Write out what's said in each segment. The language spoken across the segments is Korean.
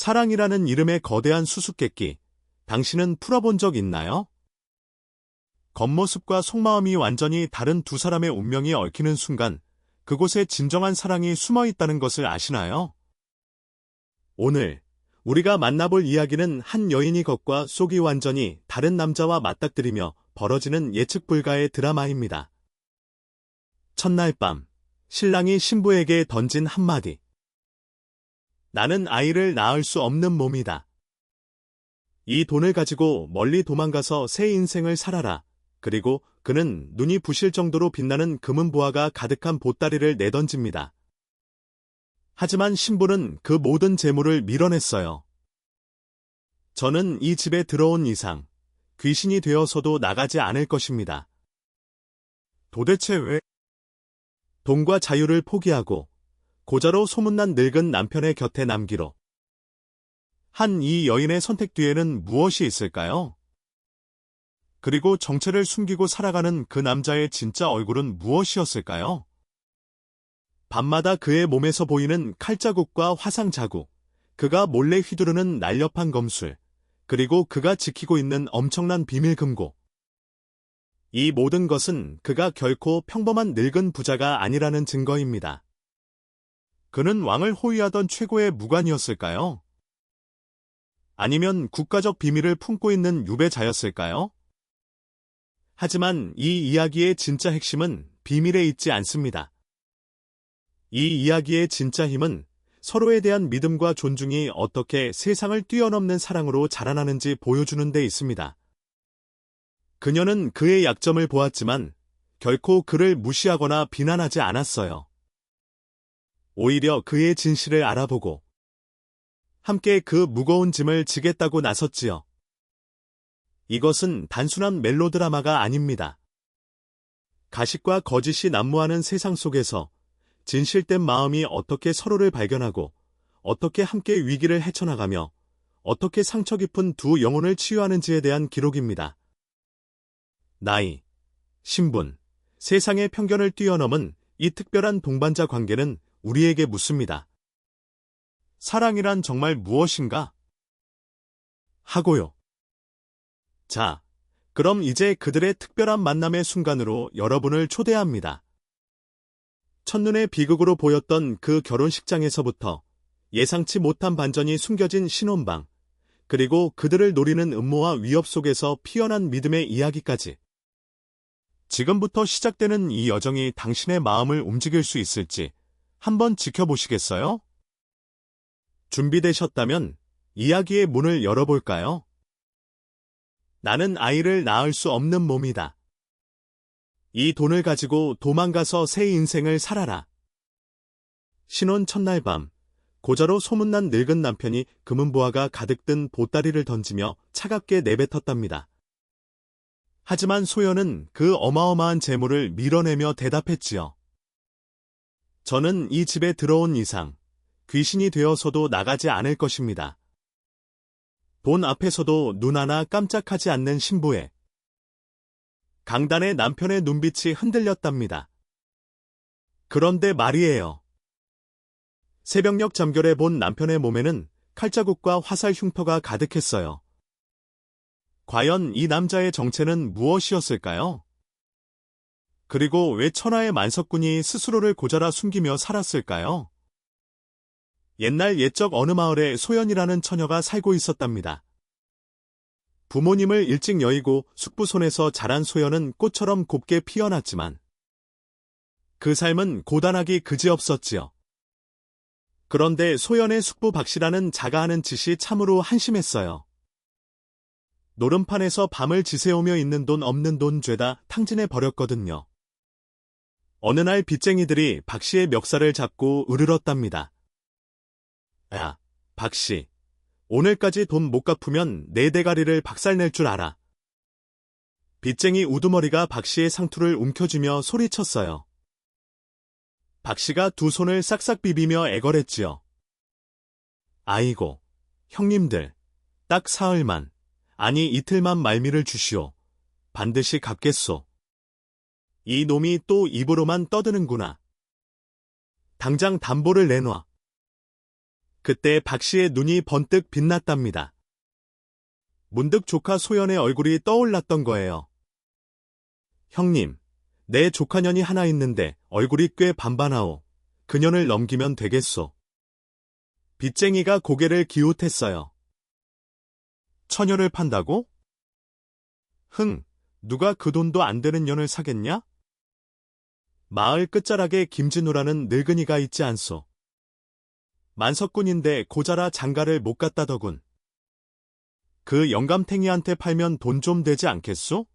사랑이라는 이름의 거대한 수수께끼, 당신은 풀어본 적 있나요? 겉모습과 속마음이 완전히 다른 두 사람의 운명이 얽히는 순간, 그곳에 진정한 사랑이 숨어 있다는 것을 아시나요? 오늘 우리가 만나볼 이야기는 한 여인이 겉과 속이 완전히 다른 남자와 맞닥뜨리며 벌어지는 예측 불가의 드라마입니다. 첫날 밤, 신랑이 신부에게 던진 한마디. 나는 아이를 낳을 수 없는 몸이다. 이 돈을 가지고 멀리 도망가서 새 인생을 살아라. 그리고 그는 눈이 부실 정도로 빛나는 금은 보화가 가득한 보따리를 내던집니다. 하지만 신부는 그 모든 재물을 밀어냈어요. 저는 이 집에 들어온 이상 귀신이 되어서도 나가지 않을 것입니다. 도대체 왜? 돈과 자유를 포기하고 고자로 소문난 늙은 남편의 곁에 남기로 한 이 여인의 선택 뒤에는 무엇이 있을까요? 그리고 정체를 숨기고 살아가는 그 남자의 진짜 얼굴은 무엇이었을까요? 밤마다 그의 몸에서 보이는 칼자국과 화상 자국, 그가 몰래 휘두르는 날렵한 검술, 그리고 그가 지키고 있는 엄청난 비밀 금고. 이 모든 것은 그가 결코 평범한 늙은 부자가 아니라는 증거입니다. 그는 왕을 호위하던 최고의 무관이었을까요? 아니면 국가적 비밀을 품고 있는 유배자였을까요? 하지만 이 이야기의 진짜 핵심은 비밀에 있지 않습니다. 이 이야기의 진짜 힘은 서로에 대한 믿음과 존중이 어떻게 세상을 뛰어넘는 사랑으로 자라나는지 보여주는 데 있습니다. 그녀는 그의 약점을 보았지만 결코 그를 무시하거나 비난하지 않았어요. 오히려 그의 진실을 알아보고 함께 그 무거운 짐을 지겠다고 나섰지요. 이것은 단순한 멜로드라마가 아닙니다. 가식과 거짓이 난무하는 세상 속에서 진실된 마음이 어떻게 서로를 발견하고 어떻게 함께 위기를 헤쳐나가며 어떻게 상처 깊은 두 영혼을 치유하는지에 대한 기록입니다. 나이, 신분, 세상의 편견을 뛰어넘은 이 특별한 동반자 관계는 우리에게 묻습니다. 사랑이란 정말 무엇인가? 하고요. 자, 그럼 이제 그들의 특별한 만남의 순간으로 여러분을 초대합니다. 첫눈에 비극으로 보였던 그 결혼식장에서부터 예상치 못한 반전이 숨겨진 신혼방, 그리고 그들을 노리는 음모와 위협 속에서 피어난 믿음의 이야기까지. 지금부터 시작되는 이 여정이 당신의 마음을 움직일 수 있을지 한번 지켜보시겠어요? 준비되셨다면 이야기의 문을 열어볼까요? 나는 아이를 낳을 수 없는 몸이다. 이 돈을 가지고 도망가서 새 인생을 살아라. 신혼 첫날 밤, 고자로 소문난 늙은 남편이 금은 보화가 가득 든 보따리를 던지며 차갑게 내뱉었답니다. 하지만 소연은 그 어마어마한 재물을 밀어내며 대답했지요. 저는 이 집에 들어온 이상 귀신이 되어서도 나가지 않을 것입니다. 돈 앞에서도 눈 하나 깜짝하지 않는 신부의 강단의 남편의 눈빛이 흔들렸답니다. 그런데 말이에요. 새벽녘 잠결에 본 남편의 몸에는 칼자국과 화살 흉터가 가득했어요. 과연 이 남자의 정체는 무엇이었을까요? 그리고 왜 천하의 만석군이 스스로를 고자라 숨기며 살았을까요? 옛날 옛적 어느 마을에 소연이라는 처녀가 살고 있었답니다. 부모님을 일찍 여의고 숙부 손에서 자란 소연은 꽃처럼 곱게 피어났지만 그 삶은 고단하기 그지없었지요. 그런데 소연의 숙부 박씨라는 자가 하는 짓이 참으로 한심했어요. 노름판에서 밤을 지새우며 있는 돈 없는 돈 죄다 탕진해 버렸거든요. 어느 날 빚쟁이들이 박씨의 멱살을 잡고 으르렀답니다. 야, 박씨, 오늘까지 돈 못 갚으면 내 대가리를 박살낼 줄 알아. 빚쟁이 우두머리가 박씨의 상투를 움켜쥐며 소리쳤어요. 박씨가 두 손을 싹싹 비비며 애걸했지요. 아이고, 형님들, 딱 사흘만, 아니 이틀만 말미를 주시오. 반드시 갚겠소. 이 놈이 또 입으로만 떠드는구나. 당장 담보를 내놔. 그때 박 씨의 눈이 번뜩 빛났답니다. 문득 조카 소연의 얼굴이 떠올랐던 거예요. 형님, 내 조카년이 하나 있는데 얼굴이 꽤 반반하오. 그년을 넘기면 되겠소. 빚쟁이가 고개를 기웃했어요. 처녀를 판다고? 흥, 누가 그 돈도 안 되는 년을 사겠냐? 마을 끝자락에 김진우라는 늙은이가 있지 않소. 만석군인데 고자라 장가를 못 갔다더군. 그 영감탱이한테 팔면 돈 좀 되지 않겠소?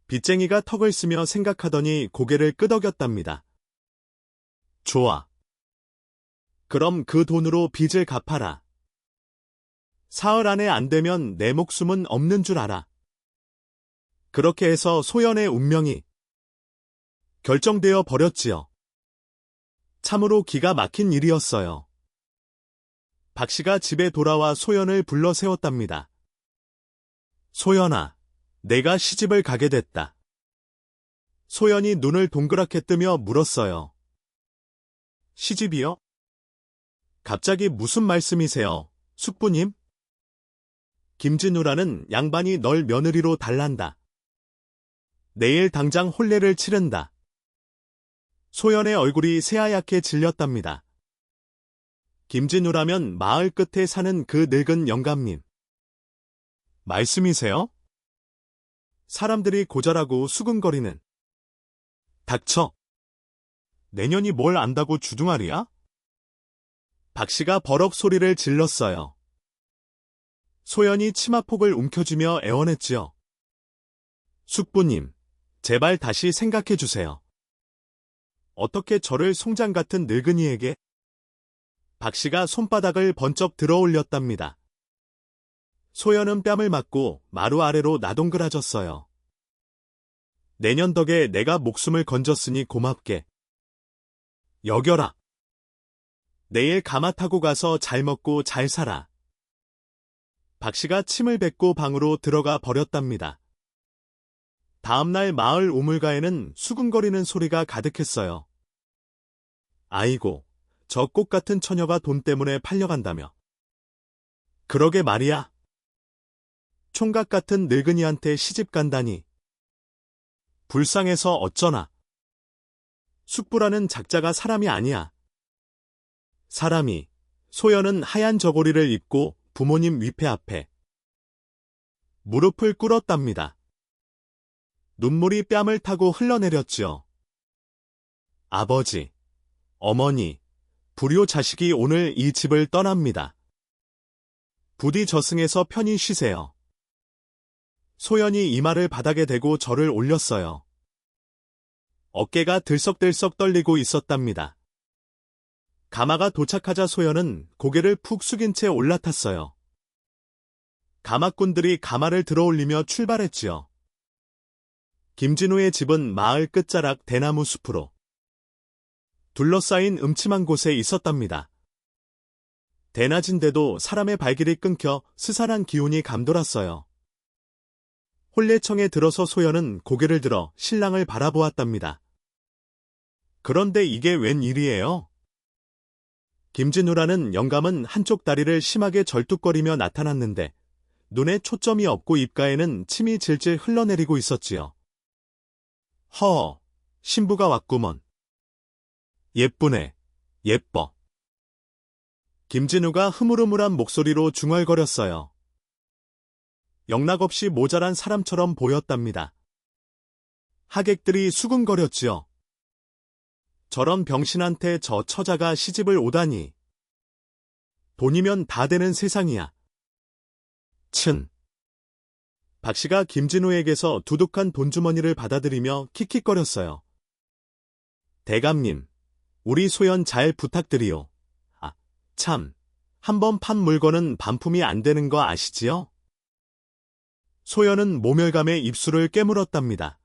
빚쟁이가 턱을 쓰며 생각하더니 고개를 끄덕였답니다. 좋아. 그럼 그 돈으로 빚을 갚아라. 사흘 안에 안 되면 내 목숨은 없는 줄 알아. 그렇게 해서 소연의 운명이 결정되어 버렸지요. 참으로 기가 막힌 일이었어요. 박 씨가 집에 돌아와 소연을 불러 세웠답니다. 소연아, 내가 시집을 가게 됐다. 소연이 눈을 동그랗게 뜨며 물었어요. 시집이요? 갑자기 무슨 말씀이세요, 숙부님? 김진우라는 양반이 널 며느리로 달란다. 내일 당장 혼례를 치른다. 소연의 얼굴이 새하얗게 질렸답니다. 김진우라면 마을 끝에 사는 그 늙은 영감님. 말씀이세요? 사람들이 고자라고 수근거리는. 닥쳐. 내년이 뭘 안다고 주둥아리야? 박 씨가 버럭 소리를 질렀어요. 소연이 치마폭을 움켜쥐며 애원했지요. 숙부님, 제발 다시 생각해주세요. 어떻게 저를 송장 같은 늙은이에게? 박 씨가 손바닥을 번쩍 들어 올렸답니다. 소연은 뺨을 맞고 마루 아래로 나동그라졌어요. 내년 덕에 내가 목숨을 건졌으니 고맙게. 여겨라. 내일 가마 타고 가서 잘 먹고 잘 살아. 박 씨가 침을 뱉고 방으로 들어가 버렸답니다. 다음날 마을 우물가에는 수근거리는 소리가 가득했어요. 아이고, 저 꽃 같은 처녀가 돈 때문에 팔려간다며. 그러게 말이야. 총각 같은 늙은이한테 시집 간다니. 불쌍해서 어쩌나. 숙부라는 작자가 사람이 아니야. 사람이. 소연은 하얀 저고리를 입고 부모님 위패 앞에 무릎을 꿇었답니다. 눈물이 뺨을 타고 흘러내렸지요. 아버지, 어머니, 불효 자식이 오늘 이 집을 떠납니다. 부디 저승에서 편히 쉬세요. 소연이 이마를 바닥에 대고 절을 올렸어요. 어깨가 들썩들썩 떨리고 있었답니다. 가마가 도착하자 소연은 고개를 푹 숙인 채 올라탔어요. 가마꾼들이 가마를 들어올리며 출발했지요. 김진우의 집은 마을 끝자락 대나무 숲으로 둘러싸인 음침한 곳에 있었답니다. 대낮인데도 사람의 발길이 끊겨 스산한 기운이 감돌았어요. 혼례청에 들어서 소연은 고개를 들어 신랑을 바라보았답니다. 그런데 이게 웬일이에요? 김진우라는 영감은 한쪽 다리를 심하게 절뚝거리며 나타났는데 눈에 초점이 없고 입가에는 침이 질질 흘러내리고 있었지요. 허, 신부가 왔구먼. 예쁘네, 예뻐. 김진우가 흐물흐물한 목소리로 중얼거렸어요. 영락없이 모자란 사람처럼 보였답니다. 하객들이 수근거렸지요. 저런 병신한테 저 처자가 시집을 오다니. 돈이면 다 되는 세상이야. 친. 박 씨가 김진우에게서 두둑한 돈주머니를 받아들이며 킥킥거렸어요. 대감님, 우리 소연 잘 부탁드리오. 아, 참, 한번 판 물건은 반품이 안 되는 거 아시지요? 소연은 모멸감에 입술을 깨물었답니다.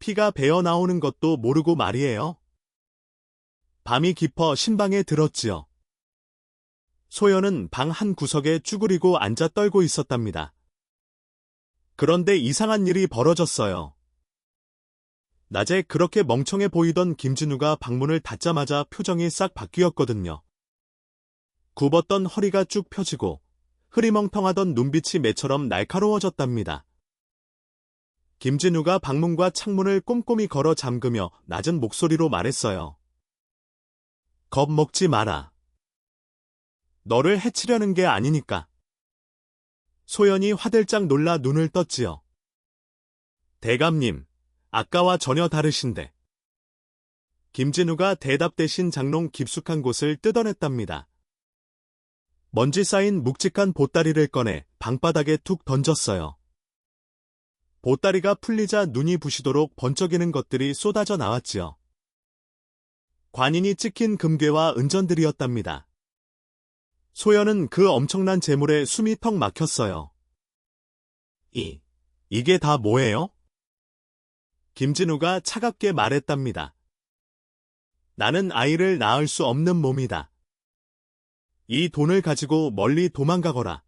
피가 배어 나오는 것도 모르고 말이에요. 밤이 깊어 신방에 들었지요. 소연은 방 한 구석에 쭈그리고 앉아 떨고 있었답니다. 그런데 이상한 일이 벌어졌어요. 낮에 그렇게 멍청해 보이던 김진우가 방문을 닫자마자 표정이 싹 바뀌었거든요. 굽었던 허리가 쭉 펴지고 흐리멍텅하던 눈빛이 매처럼 날카로워졌답니다. 김진우가 방문과 창문을 꼼꼼히 걸어 잠그며 낮은 목소리로 말했어요. 겁먹지 마라. 너를 해치려는 게 아니니까. 소연이 화들짝 놀라 눈을 떴지요. 대감님, 아까와 전혀 다르신데. 김진우가 대답 대신 장롱 깊숙한 곳을 뜯어냈답니다. 먼지 쌓인 묵직한 보따리를 꺼내 방바닥에 툭 던졌어요. 보따리가 풀리자 눈이 부시도록 번쩍이는 것들이 쏟아져 나왔지요. 관인이 찍힌 금괴와 은전들이었답니다. 소연은 그 엄청난 재물에 숨이 턱 막혔어요. 이게 다 뭐예요? 김진우가 차갑게 말했답니다. 나는 아이를 낳을 수 없는 몸이다. 이 돈을 가지고 멀리 도망가거라.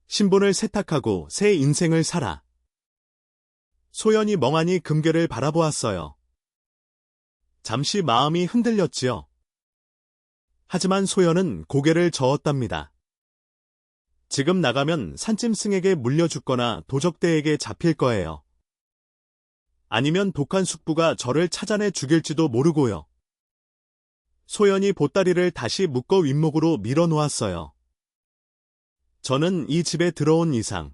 신분을 세탁하고 새 인생을 살아. 소연이 멍하니 금괴를 바라보았어요. 잠시 마음이 흔들렸지요. 하지만 소연은 고개를 저었답니다. 지금 나가면 산짐승에게 물려 죽거나 도적대에게 잡힐 거예요. 아니면 독한 숙부가 저를 찾아내 죽일지도 모르고요. 소연이 보따리를 다시 묶어 윗목으로 밀어놓았어요. 저는 이 집에 들어온 이상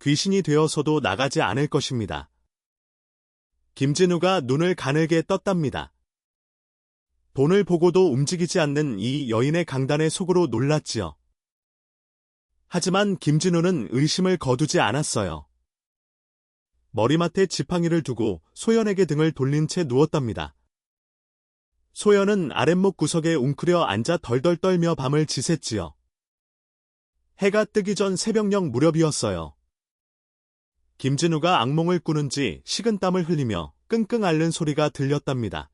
귀신이 되어서도 나가지 않을 것입니다. 김진우가 눈을 가늘게 떴답니다. 돈을 보고도 움직이지 않는 이 여인의 강단에 속으로 놀랐지요. 하지만 김진우는 의심을 거두지 않았어요. 머리맡에 지팡이를 두고 소연에게 등을 돌린 채 누웠답니다. 소연은 아랫목 구석에 웅크려 앉아 덜덜 떨며 밤을 지샜지요. 해가 뜨기 전 새벽녘 무렵이었어요. 김진우가 악몽을 꾸는지 식은땀을 흘리며 끙끙 앓는 소리가 들렸답니다.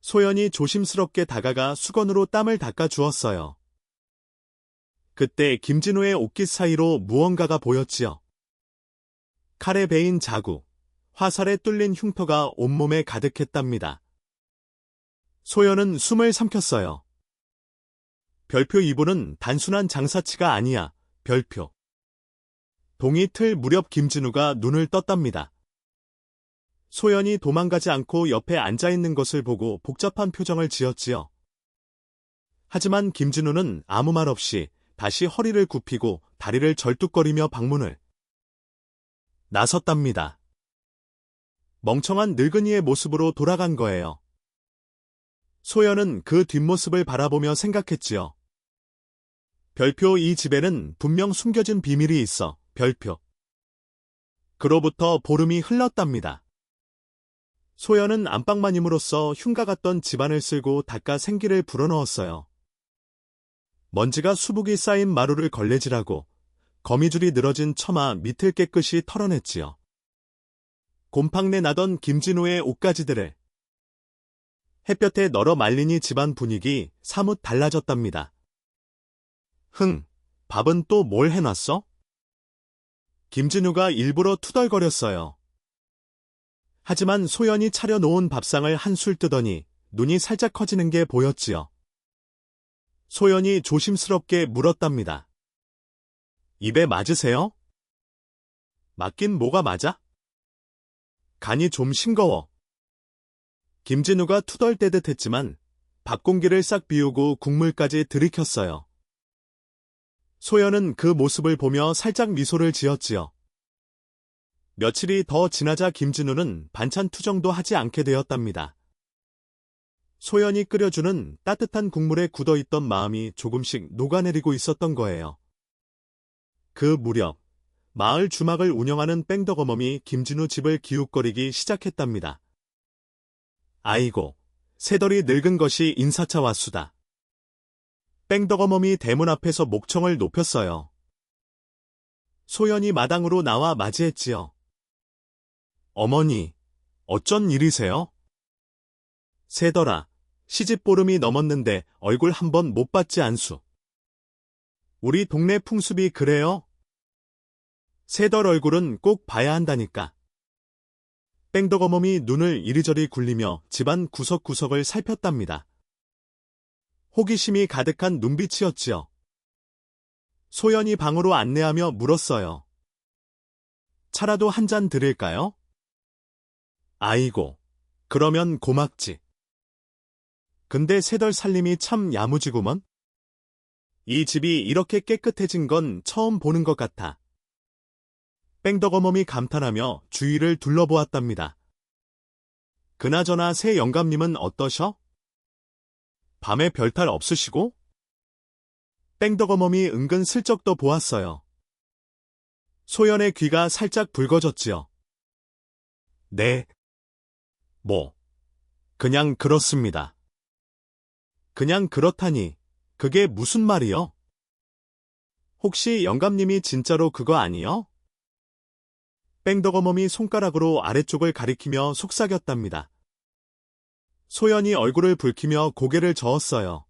소연이 조심스럽게 다가가 수건으로 땀을 닦아 주었어요. 그때 김진우의 옷깃 사이로 무언가가 보였지요. 칼에 베인 자국, 화살에 뚫린 흉터가 온몸에 가득했답니다. 소연은 숨을 삼켰어요. 별표 이불은 단순한 장사치가 아니야, 별표. 동이 틀 무렵 김진우가 눈을 떴답니다. 소연이 도망가지 않고 옆에 앉아있는 것을 보고 복잡한 표정을 지었지요. 하지만 김진우는 아무 말 없이 다시 허리를 굽히고 다리를 절뚝거리며 방문을 나섰답니다. 멍청한 늙은이의 모습으로 돌아간 거예요. 소연은 그 뒷모습을 바라보며 생각했지요. 별표 이 집에는 분명 숨겨진 비밀이 있어, 별표. 그로부터 보름이 흘렀답니다. 소연은 안방마님으로서 흉가 같던 집안을 쓸고 닦아 생기를 불어넣었어요. 먼지가 수북이 쌓인 마루를 걸레질하고 거미줄이 늘어진 처마 밑을 깨끗이 털어냈지요. 곰팡내 나던 김진우의 옷가지들을 햇볕에 널어 말리니 집안 분위기 사뭇 달라졌답니다. 밥은 또 뭘 해놨어? 김진우가 일부러 투덜거렸어요. 하지만 소연이 차려놓은 밥상을 한술 뜨더니 눈이 살짝 커지는 게 보였지요. 소연이 조심스럽게 물었답니다. 입에 맞으세요? 맞긴 뭐가 맞아? 간이 좀 싱거워. 김진우가 투덜대듯 했지만 밥 공기를 싹 비우고 국물까지 들이켰어요. 소연은 그 모습을 보며 살짝 미소를 지었지요. 며칠이 더 지나자 김진우는 반찬 투정도 하지 않게 되었답니다. 소연이 끓여주는 따뜻한 국물에 굳어있던 마음이 조금씩 녹아내리고 있었던 거예요. 그 무렵 마을 주막을 운영하는 뺑덕어멈이 김진우 집을 기웃거리기 시작했답니다. 아이고, 새덜이 늙은 것이 인사차 왔수다. 뺑덕어멈이 대문 앞에서 목청을 높였어요. 소연이 마당으로 나와 맞이했지요. 어머니, 어쩐 일이세요? 새덜아, 시집보름이 넘었는데 얼굴 한번 못 봤지 않수. 우리 동네 풍습이 그래요? 새덜 얼굴은 꼭 봐야 한다니까. 뺑덕어멈이 눈을 이리저리 굴리며 집안 구석구석을 살폈답니다. 호기심이 가득한 눈빛이었지요. 소연이 방으로 안내하며 물었어요. 차라도 한 잔 드릴까요? 아이고, 그러면 고맙지. 근데 새덜 살림이 참 야무지구먼? 이 집이 이렇게 깨끗해진 건 처음 보는 것 같아. 뺑덕어멈이 감탄하며 주위를 둘러보았답니다. 그나저나 새 영감님은 어떠셔? 밤에 별탈 없으시고? 뺑덕어멈이 은근 슬쩍 더 보았어요. 소연의 귀가 살짝 붉어졌지요. 네. 뭐, 그냥 그렇습니다. 그냥 그렇다니, 그게 무슨 말이요? 혹시 영감님이 진짜로 그거 아니요? 뺑덕어멈이 손가락으로 아래쪽을 가리키며 속삭였답니다. 소연이 얼굴을 붉히며 고개를 저었어요.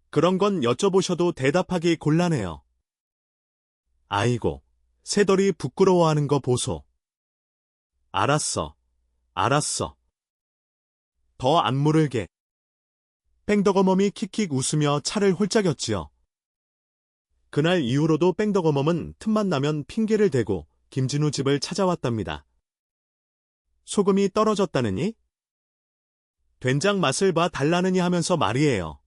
그런 건 여쭤보셔도 대답하기 곤란해요. 아이고, 새돌이 부끄러워하는 거 보소. 알았어. 알았어. 더 안 물을게. 뺑덕어멈이 킥킥 웃으며 차를 홀짝였지요. 그날 이후로도 뺑덕어멈은 틈만 나면 핑계를 대고 김진우 집을 찾아왔답니다. 소금이 떨어졌다느니? 된장 맛을 봐 달라느니 하면서 말이에요.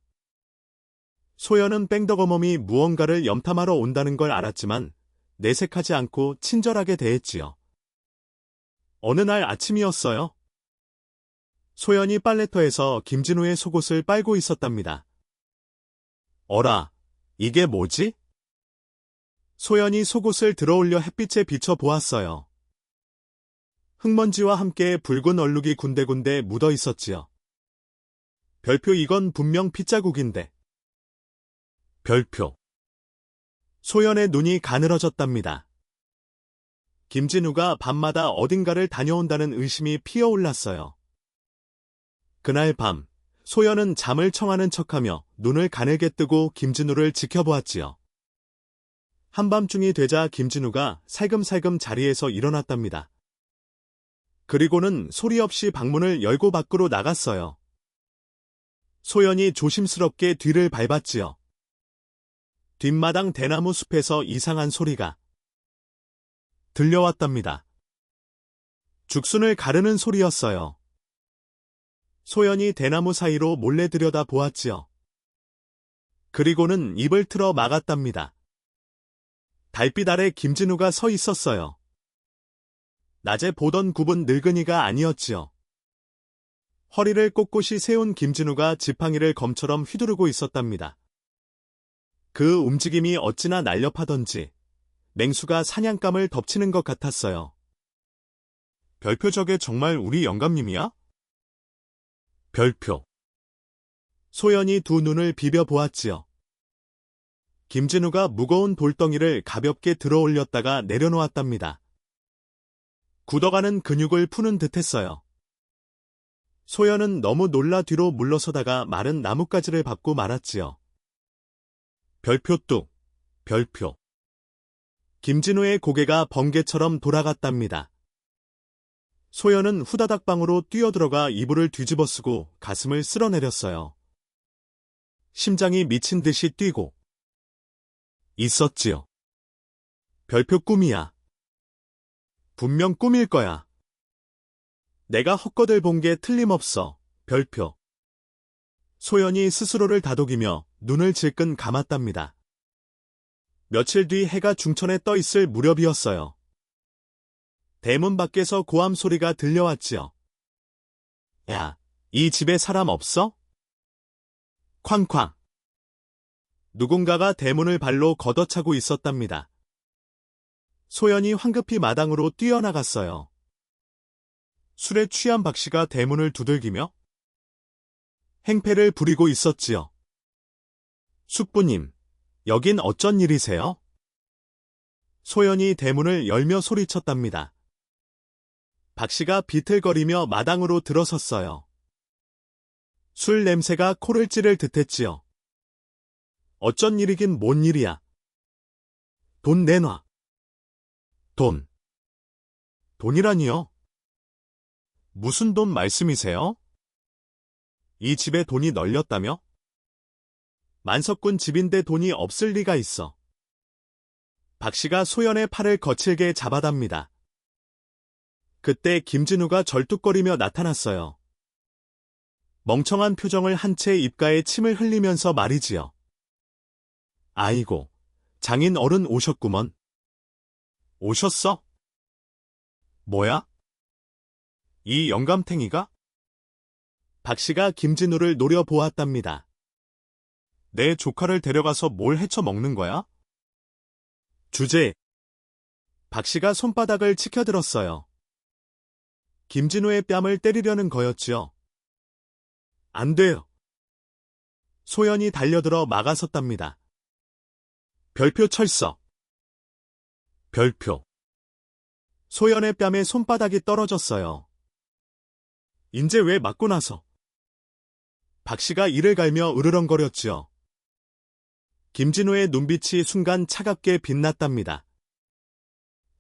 소연은 뺑덕어멈이 무언가를 염탐하러 온다는 걸 알았지만 내색하지 않고 친절하게 대했지요. 어느 날 아침이었어요. 소연이 빨래터에서 김진우의 속옷을 빨고 있었답니다. 어라, 이게 뭐지? 소연이 속옷을 들어올려 햇빛에 비춰 보았어요. 흙먼지와 함께 붉은 얼룩이 군데군데 묻어 있었지요. 별표, 이건 분명 핏자국인데. 별표. 소연의 눈이 가늘어졌답니다. 김진우가 밤마다 어딘가를 다녀온다는 의심이 피어올랐어요. 그날 밤, 소연은 잠을 청하는 척하며 눈을 가늘게 뜨고 김진우를 지켜보았지요. 한밤중이 되자 김진우가 살금살금 자리에서 일어났답니다. 그리고는 소리 없이 방문을 열고 밖으로 나갔어요. 소연이 조심스럽게 뒤를 밟았지요. 뒷마당 대나무 숲에서 이상한 소리가 들려왔답니다. 죽순을 가르는 소리였어요. 소연이 대나무 사이로 몰래 들여다 보았지요. 그리고는 입을 틀어 막았답니다. 달빛 아래 김진우가 서 있었어요. 낮에 보던 굽은 늙은이가 아니었지요. 허리를 꼿꼿이 세운 김진우가 지팡이를 검처럼 휘두르고 있었답니다. 그 움직임이 어찌나 날렵하던지 맹수가 사냥감을 덮치는 것 같았어요. 별표, 저게 정말 우리 영감님이야? 별표. 소연이 두 눈을 비벼 보았지요. 김진우가 무거운 돌덩이를 가볍게 들어 올렸다가 내려놓았답니다. 굳어가는 근육을 푸는 듯했어요. 소연은 너무 놀라 뒤로 물러서다가 마른 나뭇가지를 밟고 말았지요. 별표 뚝, 별표. 김진우의 고개가 번개처럼 돌아갔답니다. 소연은 후다닥 방으로 뛰어들어가 이불을 뒤집어 쓰고 가슴을 쓸어내렸어요. 심장이 미친 듯이 뛰고 있었지요. 별표, 꿈이야. 분명 꿈일 거야. 내가 헛것을 본 게 틀림없어. 별표. 소연이 스스로를 다독이며 눈을 질끈 감았답니다. 며칠 뒤 해가 중천에 떠 있을 무렵이었어요. 대문 밖에서 고함 소리가 들려왔지요. 야, 이 집에 사람 없어? 쾅쾅. 누군가가 대문을 발로 걷어차고 있었답니다. 소연이 황급히 마당으로 뛰어나갔어요. 술에 취한 박씨가 대문을 두들기며 행패를 부리고 있었지요. 숙부님, 여긴 어쩐 일이세요? 소연이 대문을 열며 소리쳤답니다. 박씨가 비틀거리며 마당으로 들어섰어요. 술 냄새가 코를 찌를 듯했지요. 어쩐 일이긴 뭔 일이야. 돈 내놔. 돈. 돈이라니요? 무슨 돈 말씀이세요? 이 집에 돈이 널렸다며? 만석군 집인데 돈이 없을 리가 있어. 박 씨가 소연의 팔을 거칠게 잡아답니다. 그때 김진우가 절뚝거리며 나타났어요. 멍청한 표정을 한 채 입가에 침을 흘리면서 말이지요. 아이고, 장인 어른 오셨구먼. 오셨어? 뭐야? 이 영감탱이가? 박 씨가 김진우를 노려보았답니다. 내 조카를 데려가서 뭘 해쳐 먹는 거야? 주제. 박 씨가 손바닥을 치켜들었어요. 김진우의 뺨을 때리려는 거였지요. 안 돼요. 소연이 달려들어 막아섰답니다. 별표 철서. 별표. 소연의 뺨에 손바닥이 떨어졌어요. 인제 왜 맞고 나서? 박 씨가 이를 갈며 으르렁거렸지요. 김진우의 눈빛이 순간 차갑게 빛났답니다.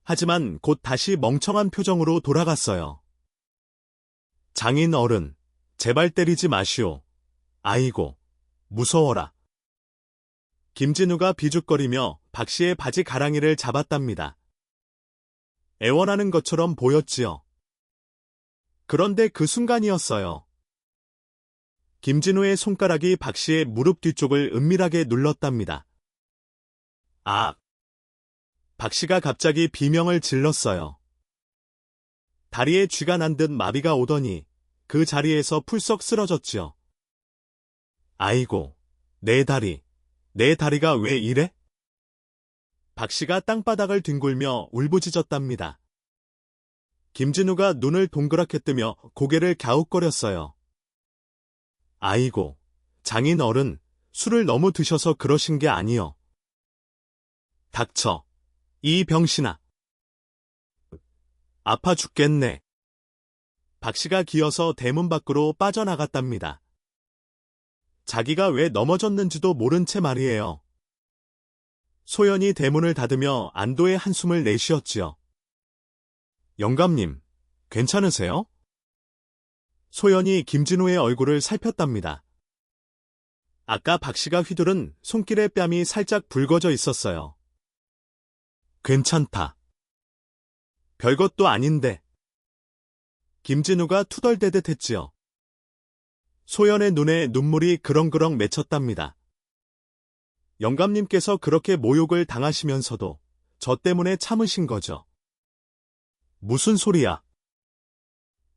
하지만 곧 다시 멍청한 표정으로 돌아갔어요. 장인 어른, 제발 때리지 마시오. 아이고, 무서워라. 김진우가 비죽거리며 박 씨의 바지 가랑이를 잡았답니다. 애원하는 것처럼 보였지요. 그런데 그 순간이었어요. 김진우의 손가락이 박 씨의 무릎 뒤쪽을 은밀하게 눌렀답니다. 아! 박 씨가 갑자기 비명을 질렀어요. 다리에 쥐가 난 듯 마비가 오더니 그 자리에서 풀썩 쓰러졌지요. 아이고, 내 다리가 왜 이래? 박 씨가 땅바닥을 뒹굴며 울부짖었답니다. 김진우가 눈을 동그랗게 뜨며 고개를 갸웃거렸어요. 아이고, 장인 어른, 술을 너무 드셔서 그러신 게 아니여. 닥쳐, 이 병신아. 아파 죽겠네. 박 씨가 기어서 대문 밖으로 빠져나갔답니다. 자기가 왜 넘어졌는지도 모른 채 말이에요. 소연이 대문을 닫으며 안도의 한숨을 내쉬었지요. 영감님, 괜찮으세요? 소연이 김진우의 얼굴을 살폈답니다. 아까 박 씨가 휘두른 손길의 뺨이 살짝 붉어져 있었어요. 괜찮다. 별것도 아닌데. 김진우가 투덜대듯 했지요. 소연의 눈에 눈물이 그렁그렁 맺혔답니다. 영감님께서 그렇게 모욕을 당하시면서도 저 때문에 참으신 거죠. 무슨 소리야?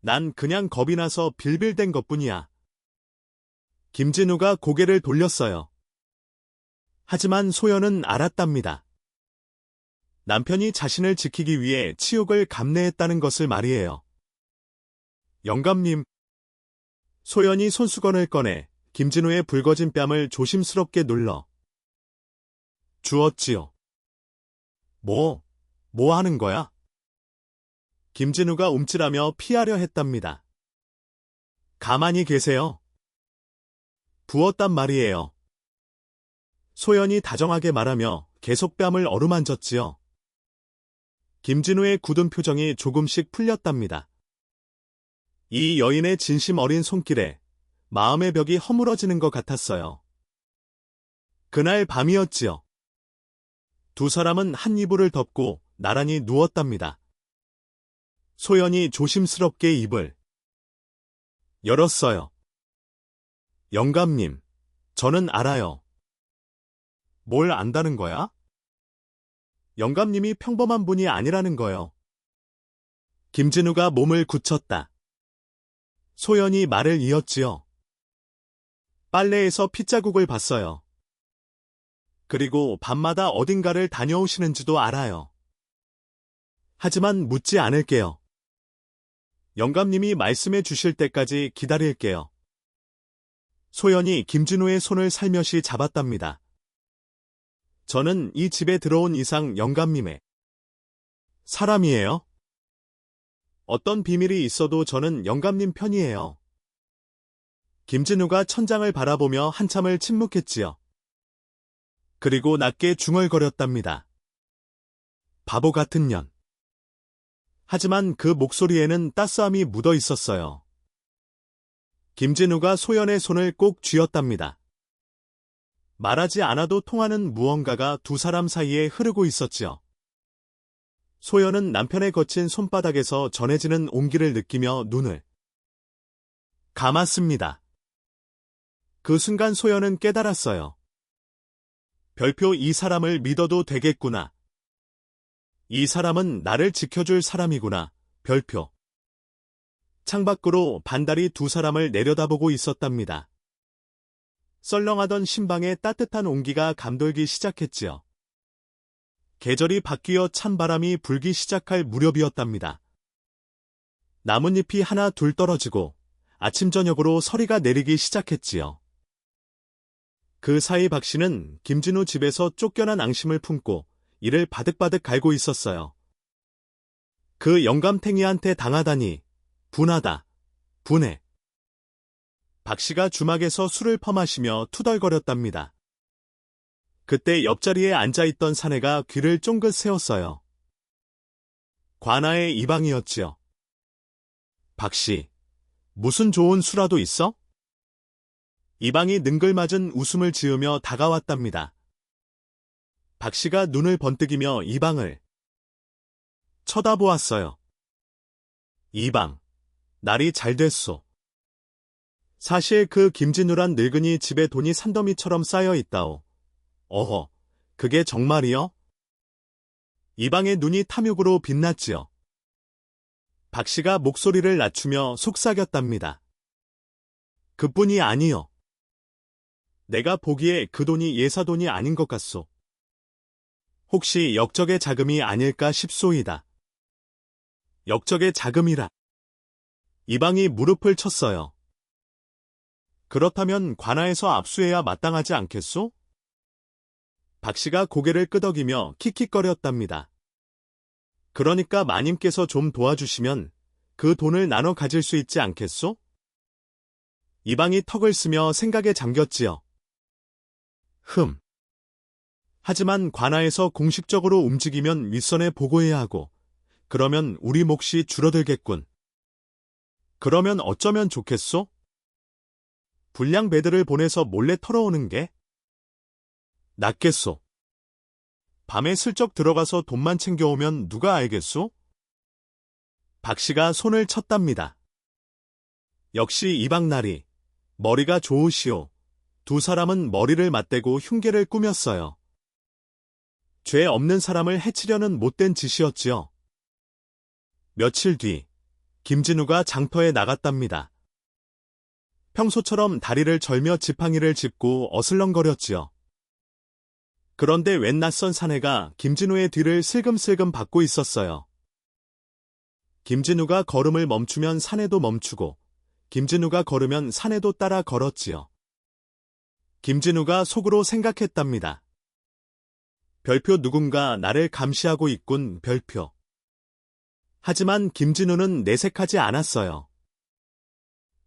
난 그냥 겁이 나서 빌빌댄 것뿐이야. 김진우가 고개를 돌렸어요. 하지만 소연은 알았답니다. 남편이 자신을 지키기 위해 치욕을 감내했다는 것을 말이에요. 영감님. 소연이 손수건을 꺼내 김진우의 붉어진 뺨을 조심스럽게 눌러 주었지요. 뭐 하는 거야? 김진우가 움찔하며 피하려 했답니다. 가만히 계세요. 부었단 말이에요. 소연이 다정하게 말하며 계속 뺨을 어루만졌지요. 김진우의 굳은 표정이 조금씩 풀렸답니다. 이 여인의 진심 어린 손길에 마음의 벽이 허물어지는 것 같았어요. 그날 밤이었지요. 두 사람은 한 이불을 덮고 나란히 누웠답니다. 소연이 조심스럽게 입을 열었어요. 영감님, 저는 알아요. 뭘 안다는 거야? 영감님이 평범한 분이 아니라는 거요. 김진우가 몸을 굳혔다. 소연이 말을 이었지요. 빨래에서 핏자국을 봤어요. 그리고 밤마다 어딘가를 다녀오시는지도 알아요. 하지만 묻지 않을게요. 영감님이 말씀해 주실 때까지 기다릴게요. 소연이 김진우의 손을 살며시 잡았답니다. 저는 이 집에 들어온 이상 영감님의 사람이에요. 어떤 비밀이 있어도 저는 영감님 편이에요. 김진우가 천장을 바라보며 한참을 침묵했지요. 그리고 낮게 중얼거렸답니다. 바보 같은 년. 하지만 그 목소리에는 따스함이 묻어 있었어요. 김진우가 소연의 손을 꼭 쥐었답니다. 말하지 않아도 통하는 무언가가 두 사람 사이에 흐르고 있었지요. 소연은 남편의 거친 손바닥에서 전해지는 온기를 느끼며 눈을 감았습니다. 그 순간 소연은 깨달았어요. 별표, 이 사람을 믿어도 되겠구나. 이 사람은 나를 지켜줄 사람이구나. 별표. 창밖으로 반달이 두 사람을 내려다보고 있었답니다. 썰렁하던 신방에 따뜻한 온기가 감돌기 시작했지요. 계절이 바뀌어 찬바람이 불기 시작할 무렵이었답니다. 나뭇잎이 하나 둘 떨어지고 아침 저녁으로 서리가 내리기 시작했지요. 그 사이 박 씨는 김진우 집에서 쫓겨난 앙심을 품고 이를 바득바득 갈고 있었어요. 그 영감탱이한테 당하다니 분하다, 분해. 박 씨가 주막에서 술을 퍼마시며 투덜거렸답니다. 그때 옆자리에 앉아있던 사내가 귀를 쫑긋 세웠어요. 관아의 이방이었지요. 박 씨, 무슨 좋은 수라도 있어? 이방이 능글맞은 웃음을 지으며 다가왔답니다. 박 씨가 눈을 번뜩이며 이방을 쳐다보았어요. 이방, 날이 잘 됐소. 사실 그 김진우란 늙은이 집에 돈이 산더미처럼 쌓여 있다오. 어허, 그게 정말이요? 이방의 눈이 탐욕으로 빛났지요. 박 씨가 목소리를 낮추며 속삭였답니다. 그뿐이 아니요. 내가 보기에 그 돈이 예사돈이 아닌 것 같소. 혹시 역적의 자금이 아닐까 싶소이다. 역적의 자금이라. 이방이 무릎을 쳤어요. 그렇다면 관아에서 압수해야 마땅하지 않겠소? 박 씨가 고개를 끄덕이며 킥킥거렸답니다. 그러니까 마님께서 좀 도와주시면 그 돈을 나눠 가질 수 있지 않겠소? 이방이 턱을 쓰며 생각에 잠겼지요. 하지만 관아에서 공식적으로 움직이면 윗선에 보고해야 하고, 그러면 우리 몫이 줄어들겠군. 그러면 어쩌면 좋겠소? 불량 배들을 보내서 몰래 털어오는 게 낫겠소. 밤에 슬쩍 들어가서 돈만 챙겨오면 누가 알겠소? 박 씨가 손을 쳤답니다. 역시 이방나리, 머리가 좋으시오. 두 사람은 머리를 맞대고 흉계를 꾸몄어요. 죄 없는 사람을 해치려는 못된 짓이었지요. 며칠 뒤, 김진우가 장터에 나갔답니다. 평소처럼 다리를 절며 지팡이를 짚고 어슬렁거렸지요. 그런데 웬 낯선 사내가 김진우의 뒤를 슬금슬금 받고 있었어요. 김진우가 걸음을 멈추면 사내도 멈추고, 김진우가 걸으면 사내도 따라 걸었지요. 김진우가 속으로 생각했답니다. 별표, 누군가 나를 감시하고 있군. 별표. 하지만 김진우는 내색하지 않았어요.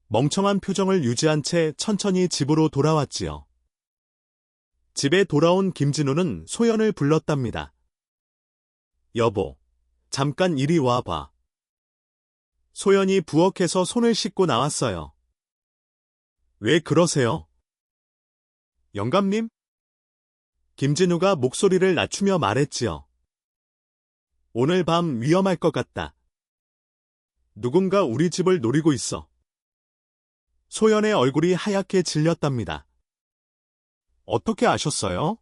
멍청한 표정을 유지한 채 천천히 집으로 돌아왔지요. 집에 돌아온 김진우는 소연을 불렀답니다. 여보, 잠깐 이리 와봐. 소연이 부엌에서 손을 씻고 나왔어요. 왜 그러세요? 영감님? 김진우가 목소리를 낮추며 말했지요. 오늘 밤 위험할 것 같다. 누군가 우리 집을 노리고 있어. 소연의 얼굴이 하얗게 질렸답니다. 어떻게 아셨어요?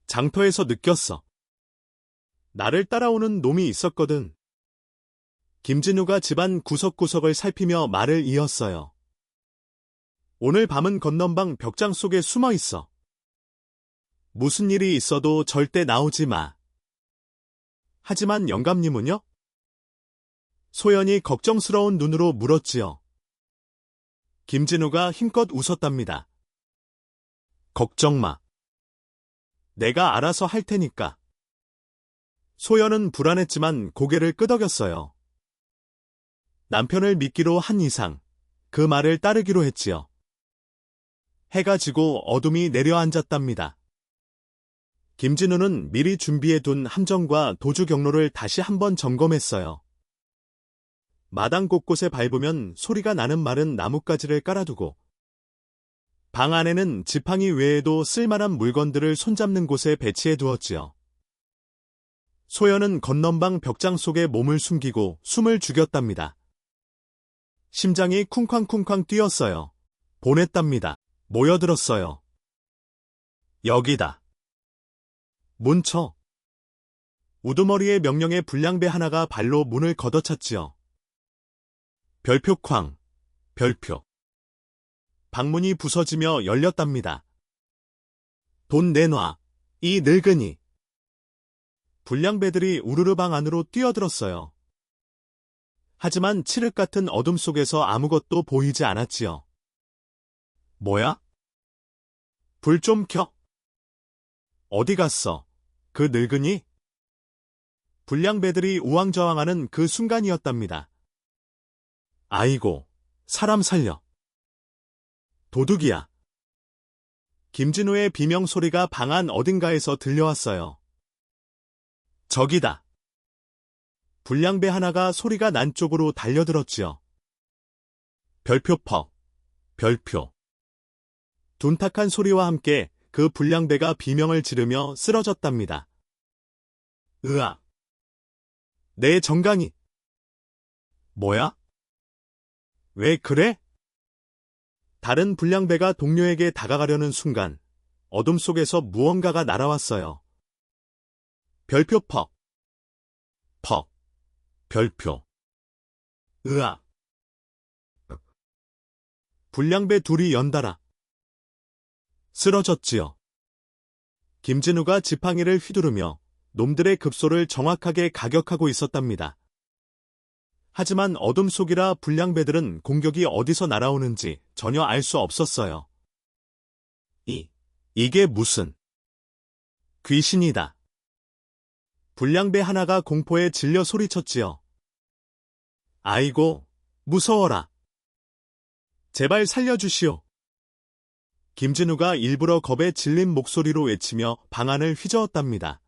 장터에서 느꼈어. 나를 따라오는 놈이 있었거든. 김진우가 집안 구석구석을 살피며 말을 이었어요. 오늘 밤은 건넌방 벽장 속에 숨어 있어. 무슨 일이 있어도 절대 나오지 마. 하지만 영감님은요? 소연이 걱정스러운 눈으로 물었지요. 김진우가 힘껏 웃었답니다. 걱정 마. 내가 알아서 할 테니까. 소연은 불안했지만 고개를 끄덕였어요. 남편을 믿기로 한 이상 그 말을 따르기로 했지요. 해가 지고 어둠이 내려앉았답니다. 김진우는 미리 준비해둔 함정과 도주 경로를 다시 한번 점검했어요. 마당 곳곳에 밟으면 소리가 나는 마른 나뭇가지를 깔아두고 방 안에는 지팡이 외에도 쓸만한 물건들을 손잡는 곳에 배치해 두었지요. 소연은 건넌방 벽장 속에 몸을 숨기고 숨을 죽였답니다. 심장이 쿵쾅쿵쾅 뛰었어요. 보냈답니다. 모여들었어요. 여기다. 문쳐. 우두머리의 명령에 불량배 하나가 발로 문을 걷어찼지요. 별표 쾅. 별표. 방문이 부서지며 열렸답니다. 돈 내놔. 이 늙은이. 불량배들이 우르르 방 안으로 뛰어들었어요. 하지만 칠흑 같은 어둠 속에서 아무것도 보이지 않았지요. 뭐야? 불 좀 켜. 어디 갔어? 그 늙은이? 불량배들이 우왕좌왕하는 그 순간이었답니다. 아이고, 사람 살려. 도둑이야. 김진우의 비명 소리가 방 안 어딘가에서 들려왔어요. 저기다. 불량배 하나가 소리가 난 쪽으로 달려들었지요. 별표 퍽. 별표. 둔탁한 소리와 함께 그 불량배가 비명을 지르며 쓰러졌답니다. 으악. 내 정강이. 뭐야? 왜 그래? 다른 불량배가 동료에게 다가가려는 순간 어둠 속에서 무언가가 날아왔어요. 별표 퍽. 퍽. 별표. 으악. 불량배 둘이 연달아 쓰러졌지요. 김진우가 지팡이를 휘두르며 놈들의 급소를 정확하게 가격하고 있었답니다. 하지만 어둠 속이라 불량배들은 공격이 어디서 날아오는지 전혀 알 수 없었어요. 이게 무슨 귀신이다. 불량배 하나가 공포에 질려 소리쳤지요. 아이고, 무서워라. 제발 살려주시오. 김진우가 일부러 겁에 질린 목소리로 외치며 방 안을 휘저었답니다.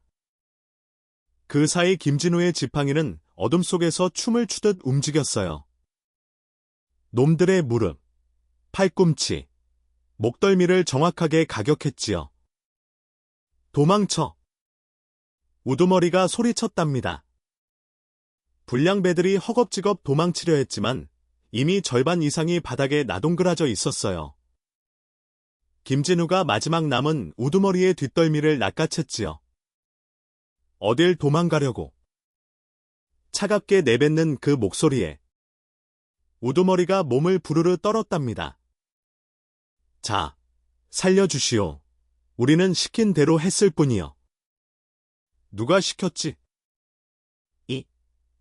그 사이 김진우의 지팡이는 어둠 속에서 춤을 추듯 움직였어요. 놈들의 무릎, 팔꿈치, 목덜미를 정확하게 가격했지요. 도망쳐. 우두머리가 소리쳤답니다. 불량배들이 허겁지겁 도망치려 했지만 이미 절반 이상이 바닥에 나동그라져 있었어요. 김진우가 마지막 남은 우두머리의 뒷덜미를 낚아챘지요. 어딜 도망가려고. 차갑게 내뱉는 그 목소리에 우두머리가 몸을 부르르 떨었답니다. 자, 살려주시오. 우리는 시킨 대로 했을 뿐이요. 누가 시켰지?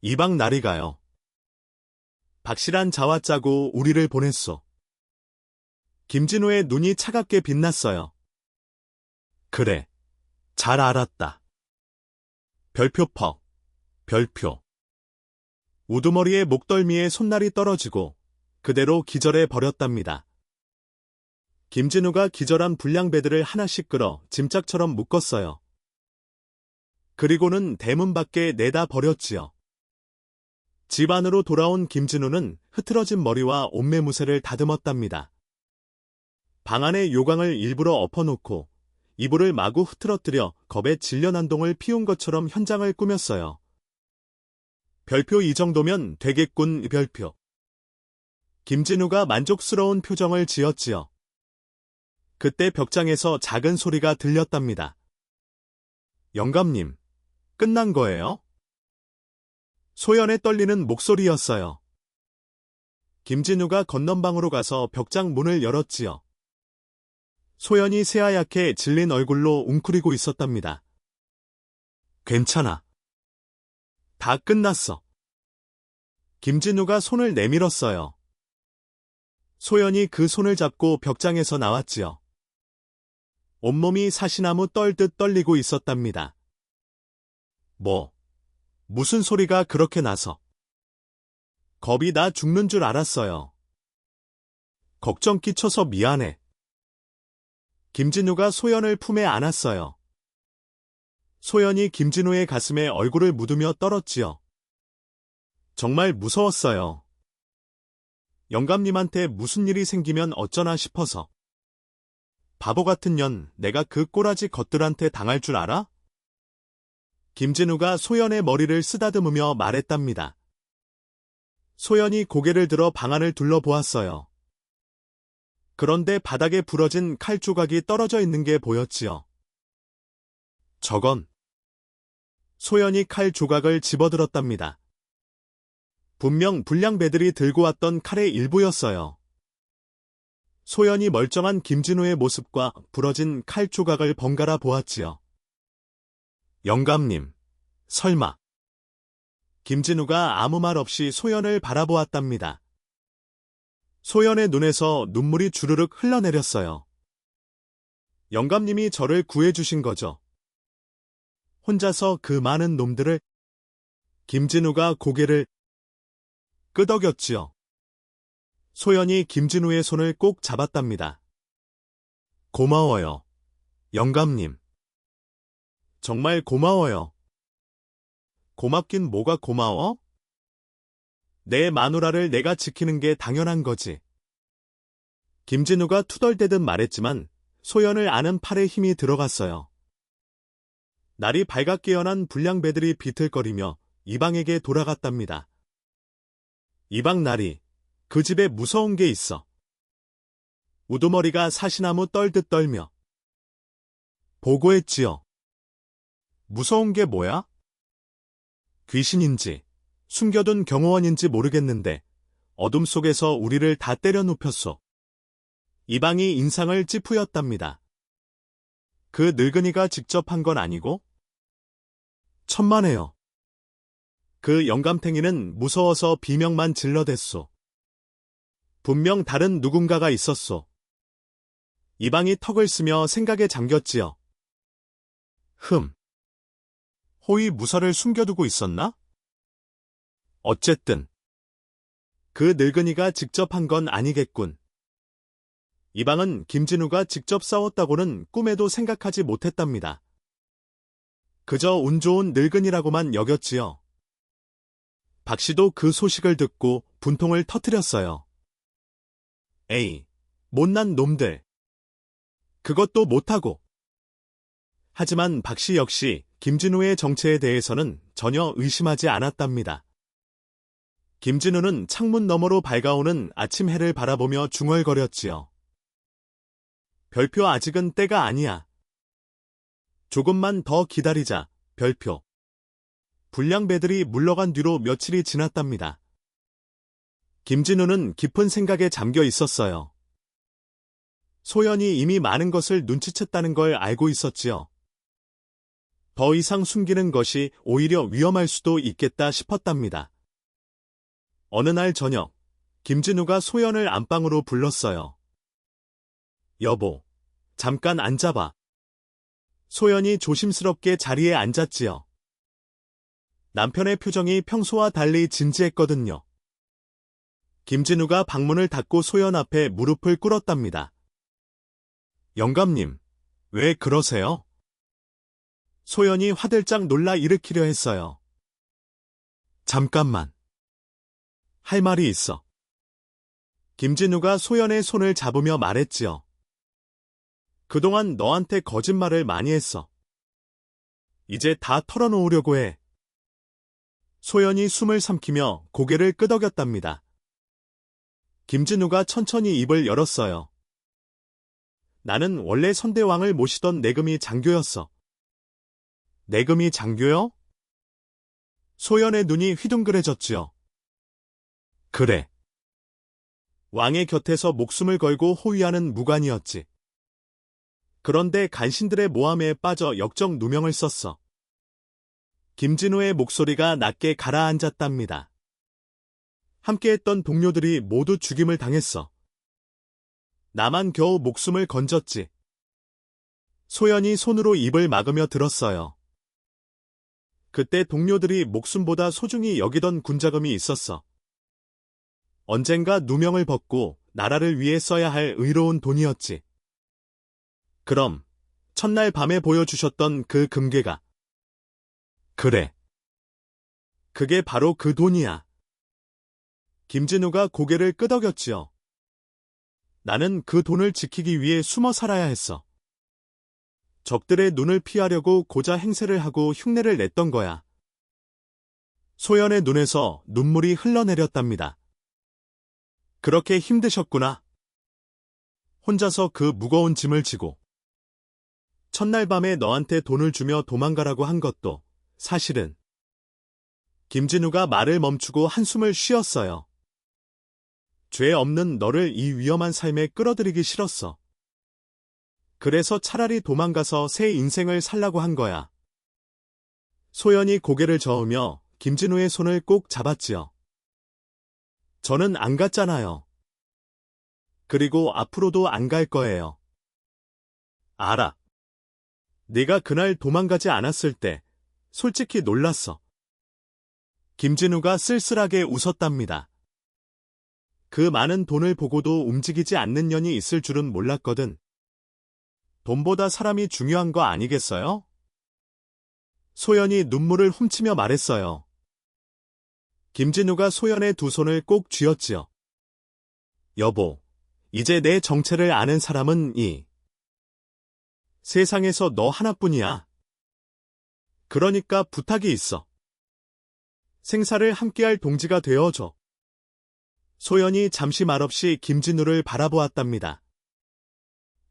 이방 나리가요. 박실한 자와 짜고 우리를 보냈소. 김진우의 눈이 차갑게 빛났어요. 그래, 잘 알았다. 별표 퍽. 별표. 우두머리의 목덜미에 손날이 떨어지고 그대로 기절해 버렸답니다. 김진우가 기절한 불량배들을 하나씩 끌어 짐짝처럼 묶었어요. 그리고는 대문 밖에 내다 버렸지요. 집 안으로 돌아온 김진우는 흐트러진 머리와 옷매무새를 다듬었답니다. 방 안에 요강을 일부러 엎어놓고 이불을 마구 흐트러뜨려 겁에 질려 난동을 피운 것처럼 현장을 꾸몄어요. 별표 이 정도면 되겠군 별표. 김진우가 만족스러운 표정을 지었지요. 그때 벽장에서 작은 소리가 들렸답니다. 영감님, 끝난 거예요? 소연의 떨리는 목소리였어요. 김진우가 건넌방으로 가서 벽장 문을 열었지요. 소연이 새하얗게 질린 얼굴로 웅크리고 있었답니다. 괜찮아. 다 끝났어. 김진우가 손을 내밀었어요. 소연이 그 손을 잡고 벽장에서 나왔지요. 온몸이 사시나무 떨듯 떨리고 있었답니다. 무슨 소리가 그렇게 나서. 겁이 나 죽는 줄 알았어요. 걱정 끼쳐서 미안해. 김진우가 소연을 품에 안았어요. 소연이 김진우의 가슴에 얼굴을 묻으며 떨었지요. 정말 무서웠어요. 영감님한테 무슨 일이 생기면 어쩌나 싶어서. 바보 같은 년, 내가 그 꼬라지 것들한테 당할 줄 알아? 김진우가 소연의 머리를 쓰다듬으며 말했답니다. 소연이 고개를 들어 방 안을 둘러보았어요. 그런데 바닥에 부러진 칼 조각이 떨어져 있는 게 보였지요. 저건 소연이 칼 조각을 집어들었답니다. 분명 불량배들이 들고 왔던 칼의 일부였어요. 소연이 멀쩡한 김진우의 모습과 부러진 칼 조각을 번갈아 보았지요. 영감님, 설마. 김진우가 아무 말 없이 소연을 바라보았답니다. 소연의 눈에서 눈물이 주르륵 흘러내렸어요. 영감님이 저를 구해주신 거죠. 혼자서 그 많은 놈들을. 김진우가 고개를 끄덕였지요. 소연이 김진우의 손을 꼭 잡았답니다. 고마워요, 영감님. 정말 고마워요. 고맙긴 뭐가 고마워? 내 마누라를 내가 지키는 게 당연한 거지. 김진우가 투덜대듯 말했지만 소연을 아는 팔에 힘이 들어갔어요. 날이 밝아 깨어난 불량배들이 비틀거리며 이방에게 돌아갔답니다. 이방 나리, 그 집에 무서운 게 있어. 우두머리가 사시나무 떨듯 떨며 보고했지요. 무서운 게 뭐야? 귀신인지 숨겨둔 경호원인지 모르겠는데 어둠 속에서 우리를 다 때려 눕혔소. 이방이 인상을 찌푸렸답니다. 그 늙은이가 직접 한 건 아니고? 천만에요. 그 영감탱이는 무서워서 비명만 질러댔소. 분명 다른 누군가가 있었소. 이방이 턱을 쓰며 생각에 잠겼지요. 호위 무사를 숨겨두고 있었나? 어쨌든 그 늙은이가 직접 한 건 아니겠군. 이방은 김진우가 직접 싸웠다고는 꿈에도 생각하지 못했답니다. 그저 운 좋은 늙은이라고만 여겼지요. 박씨도 그 소식을 듣고 분통을 터뜨렸어요. 에이, 못난 놈들. 그것도 못하고. 하지만 박씨 역시 김진우의 정체에 대해서는 전혀 의심하지 않았답니다. 김진우는 창문 너머로 밝아오는 아침 해를 바라보며 중얼거렸지요. 별표 아직은 때가 아니야. 조금만 더 기다리자, 별표. 불량배들이 물러간 뒤로 며칠이 지났답니다. 김진우는 깊은 생각에 잠겨 있었어요. 소연이 이미 많은 것을 눈치챘다는 걸 알고 있었지요. 더 이상 숨기는 것이 오히려 위험할 수도 있겠다 싶었답니다. 어느 날 저녁, 김진우가 소연을 안방으로 불렀어요. 여보, 잠깐 앉아봐. 소연이 조심스럽게 자리에 앉았지요. 남편의 표정이 평소와 달리 진지했거든요. 김진우가 방문을 닫고 소연 앞에 무릎을 꿇었답니다. 영감님, 왜 그러세요? 소연이 화들짝 놀라 일으키려 했어요. 잠깐만. 할 말이 있어. 김진우가 소연의 손을 잡으며 말했지요. 그동안 너한테 거짓말을 많이 했어. 이제 다 털어놓으려고 해. 소연이 숨을 삼키며 고개를 끄덕였답니다. 김진우가 천천히 입을 열었어요. 나는 원래 선대왕을 모시던 내금이 장교였어. 내금이 장교요? 소연의 눈이 휘둥그레졌지요. 그래. 왕의 곁에서 목숨을 걸고 호위하는 무관이었지. 그런데 간신들의 모함에 빠져 역적 누명을 썼어. 김진우의 목소리가 낮게 가라앉았답니다. 함께했던 동료들이 모두 죽임을 당했어. 나만 겨우 목숨을 건졌지. 소연이 손으로 입을 막으며 들었어요. 그때 동료들이 목숨보다 소중히 여기던 군자금이 있었어. 언젠가 누명을 벗고 나라를 위해 써야 할 의로운 돈이었지. 그럼 첫날 밤에 보여주셨던 그 금괴가. 그래. 그게 바로 그 돈이야. 김진우가 고개를 끄덕였지요. 나는 그 돈을 지키기 위해 숨어 살아야 했어. 적들의 눈을 피하려고 고자 행세를 하고 흉내를 냈던 거야. 소연의 눈에서 눈물이 흘러내렸답니다. 그렇게 힘드셨구나. 혼자서 그 무거운 짐을 지고. 첫날 밤에 너한테 돈을 주며 도망가라고 한 것도 사실은. 김진우가 말을 멈추고 한숨을 쉬었어요. 죄 없는 너를 이 위험한 삶에 끌어들이기 싫었어. 그래서 차라리 도망가서 새 인생을 살라고 한 거야. 소연이 고개를 저으며 김진우의 손을 꼭 잡았지요. 저는 안 갔잖아요. 그리고 앞으로도 안 갈 거예요. 알아. 네가 그날 도망가지 않았을 때 솔직히 놀랐어. 김진우가 쓸쓸하게 웃었답니다. 그 많은 돈을 보고도 움직이지 않는 년이 있을 줄은 몰랐거든. 돈보다 사람이 중요한 거 아니겠어요? 소연이 눈물을 훔치며 말했어요. 김진우가 소연의 두 손을 꼭 쥐었지요. 여보, 이제 내 정체를 아는 사람은 이 세상에서 너 하나뿐이야. 그러니까 부탁이 있어. 생사를 함께할 동지가 되어줘. 소연이 잠시 말없이 김진우를 바라보았답니다.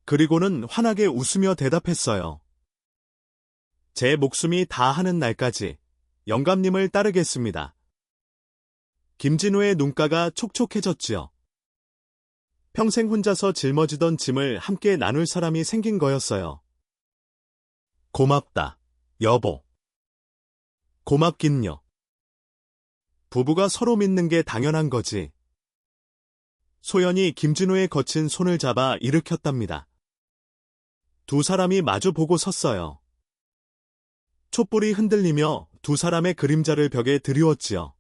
그리고는 환하게 웃으며 대답했어요. 제 목숨이 다하는 날까지 영감님을 따르겠습니다. 김진우의 눈가가 촉촉해졌지요. 평생 혼자서 짊어지던 짐을 함께 나눌 사람이 생긴 거였어요. 고맙다, 여보. 고맙긴요. 부부가 서로 믿는 게 당연한 거지. 소연이 김진우의 거친 손을 잡아 일으켰답니다. 두 사람이 마주 보고 섰어요. 촛불이 흔들리며 두 사람의 그림자를 벽에 드리웠지요.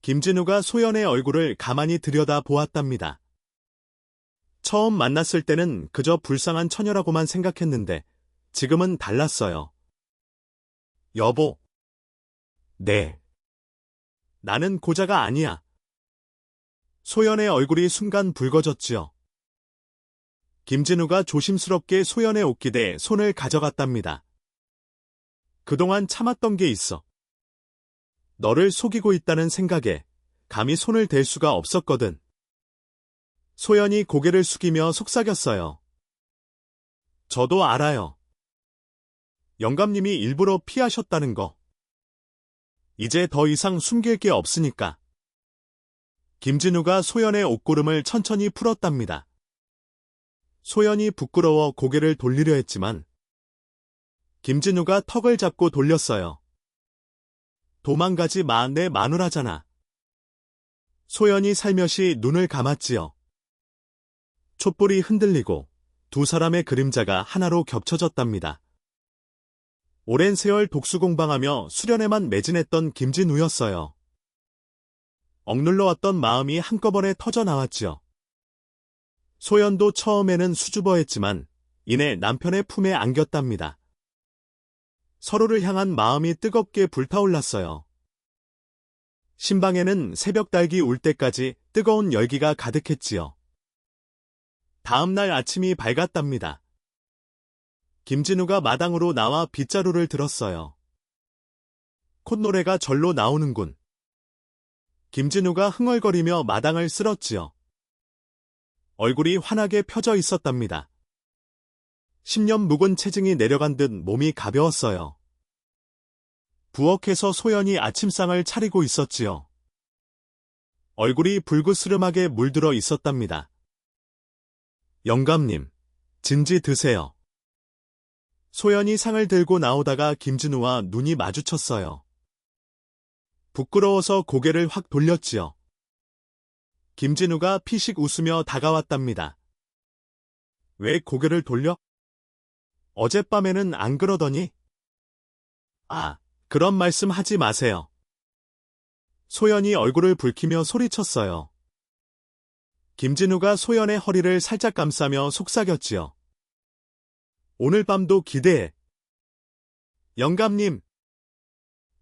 김진우가 소연의 얼굴을 가만히 들여다 보았답니다. 처음 만났을 때는 그저 불쌍한 처녀라고만 생각했는데 지금은 달랐어요. 여보. 네. 나는 고자가 아니야. 소연의 얼굴이 순간 붉어졌지요. 김진우가 조심스럽게 소연의 옷깃에 손을 가져갔답니다. 그동안 참았던 게 있어. 너를 속이고 있다는 생각에 감히 손을 댈 수가 없었거든. 소연이 고개를 숙이며 속삭였어요. 저도 알아요. 영감님이 일부러 피하셨다는 거. 이제 더 이상 숨길 게 없으니까. 김진우가 소연의 옷고름을 천천히 풀었답니다. 소연이 부끄러워 고개를 돌리려 했지만 김진우가 턱을 잡고 돌렸어요. 도망가지 마, 내 마누라잖아. 소연이 살며시 눈을 감았지요. 촛불이 흔들리고 두 사람의 그림자가 하나로 겹쳐졌답니다. 오랜 세월 독수공방하며 수련에만 매진했던 김진우였어요. 억눌러왔던 마음이 한꺼번에 터져나왔지요. 소연도 처음에는 수줍어했지만 이내 남편의 품에 안겼답니다. 서로를 향한 마음이 뜨겁게 불타올랐어요. 신방에는 새벽 달기 울 때까지 뜨거운 열기가 가득했지요. 다음 날 아침이 밝았답니다. 김진우가 마당으로 나와 빗자루를 들었어요. 콧노래가 절로 나오는군. 김진우가 흥얼거리며 마당을 쓸었지요. 얼굴이 환하게 펴져 있었답니다. 10년 묵은 체증이 내려간 듯 몸이 가벼웠어요. 부엌에서 소연이 아침상을 차리고 있었지요. 얼굴이 불그스름하게 물들어 있었답니다. 영감님, 진지 드세요. 소연이 상을 들고 나오다가 김진우와 눈이 마주쳤어요. 부끄러워서 고개를 확 돌렸지요. 김진우가 피식 웃으며 다가왔답니다. 왜 고개를 돌려? 어젯밤에는 안 그러더니? 아, 그런 말씀 하지 마세요. 소연이 얼굴을 붉히며 소리쳤어요. 김진우가 소연의 허리를 살짝 감싸며 속삭였지요. 오늘 밤도 기대해. 영감님.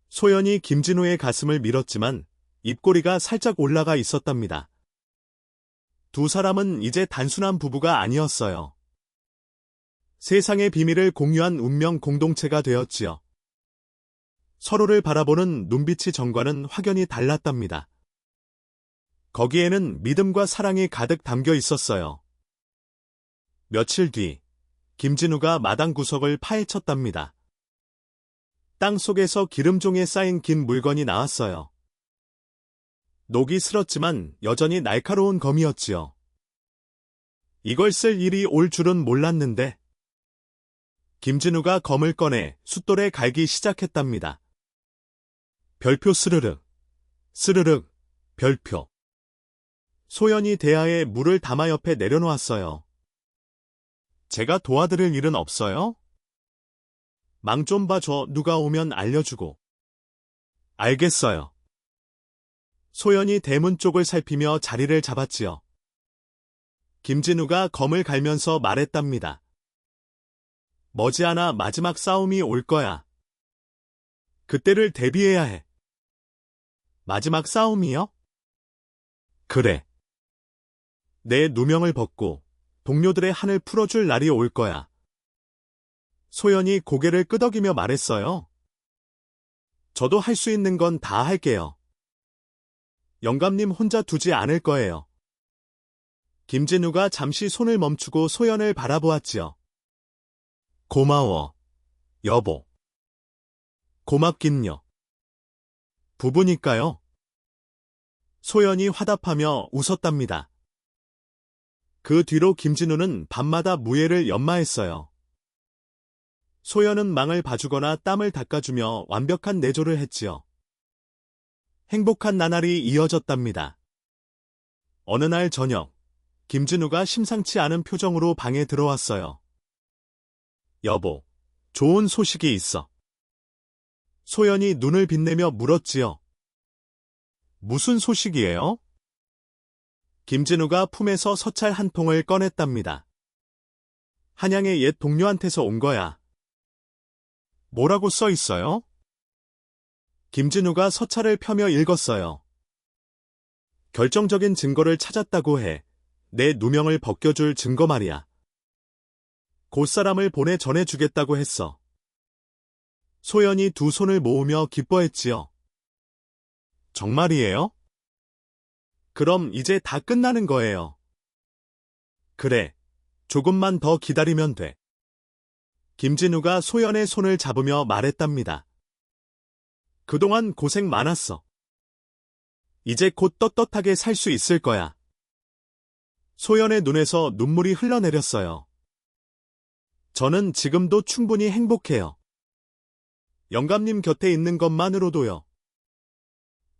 소연이 김진우의 가슴을 밀었지만 입꼬리가 살짝 올라가 있었답니다. 두 사람은 이제 단순한 부부가 아니었어요. 세상의 비밀을 공유한 운명 공동체가 되었지요. 서로를 바라보는 눈빛이 전과는 확연히 달랐답니다. 거기에는 믿음과 사랑이 가득 담겨 있었어요. 며칠 뒤, 김진우가 마당 구석을 파헤쳤답니다. 땅 속에서 기름종이에 쌓인 긴 물건이 나왔어요. 녹이 슬었지만 여전히 날카로운 검이었지요. 이걸 쓸 일이 올 줄은 몰랐는데, 김진우가 검을 꺼내 숫돌에 갈기 시작했답니다. 별표 스르륵, 스르륵, 별표. 소연이 대야에 물을 담아 옆에 내려놓았어요. 제가 도와드릴 일은 없어요? 망 좀 봐줘. 누가 오면 알려주고. 알겠어요. 소연이 대문 쪽을 살피며 자리를 잡았지요. 김진우가 검을 갈면서 말했답니다. 머지않아 마지막 싸움이 올 거야. 그때를 대비해야 해. 마지막 싸움이요? 그래. 내 누명을 벗고 동료들의 한을 풀어줄 날이 올 거야. 소연이 고개를 끄덕이며 말했어요. 저도 할 수 있는 건 다 할게요. 영감님 혼자 두지 않을 거예요. 김진우가 잠시 손을 멈추고 소연을 바라보았지요. 고마워, 여보. 고맙긴요. 부부니까요. 소연이 화답하며 웃었답니다. 그 뒤로 김진우는 밤마다 무예를 연마했어요. 소연은 망을 봐주거나 땀을 닦아주며 완벽한 내조를 했지요. 행복한 나날이 이어졌답니다. 어느 날 저녁, 김진우가 심상치 않은 표정으로 방에 들어왔어요. 여보, 좋은 소식이 있어. 소연이 눈을 빛내며 물었지요. 무슨 소식이에요? 김진우가 품에서 서찰 한 통을 꺼냈답니다. 한양의 옛 동료한테서 온 거야. 뭐라고 써 있어요? 김진우가 서찰을 펴며 읽었어요. 결정적인 증거를 찾았다고 해. 내 누명을 벗겨줄 증거 말이야. 곧사람을 보내 전해주겠다고 했어. 소연이 두 손을 모으며 기뻐했지요. 정말이에요? 그럼 이제 다 끝나는 거예요. 그래, 조금만 더 기다리면 돼. 김진우가 소연의 손을 잡으며 말했답니다. 그동안 고생 많았어. 이제 곧 떳떳하게 살 수 있을 거야. 소연의 눈에서 눈물이 흘러내렸어요. 저는 지금도 충분히 행복해요. 영감님 곁에 있는 것만으로도요.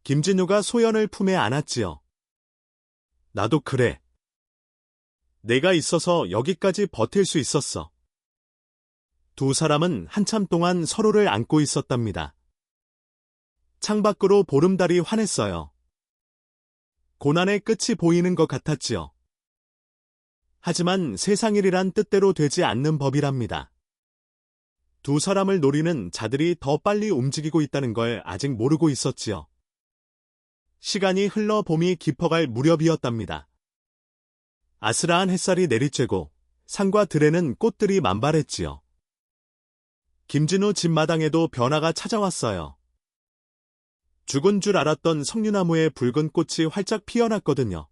김진우가 소연을 품에 안았지요. 나도 그래. 내가 있어서 여기까지 버틸 수 있었어. 두 사람은 한참 동안 서로를 안고 있었답니다. 창밖으로 보름달이 환했어요. 고난의 끝이 보이는 것 같았지요. 하지만 세상 일이란 뜻대로 되지 않는 법이랍니다. 두 사람을 노리는 자들이 더 빨리 움직이고 있다는 걸 아직 모르고 있었지요. 시간이 흘러 봄이 깊어갈 무렵이었답니다. 아스라한 햇살이 내리쬐고 산과 들에는 꽃들이 만발했지요. 김진우 집 마당에도 변화가 찾아왔어요. 죽은 줄 알았던 석류나무에 붉은 꽃이 활짝 피어났거든요.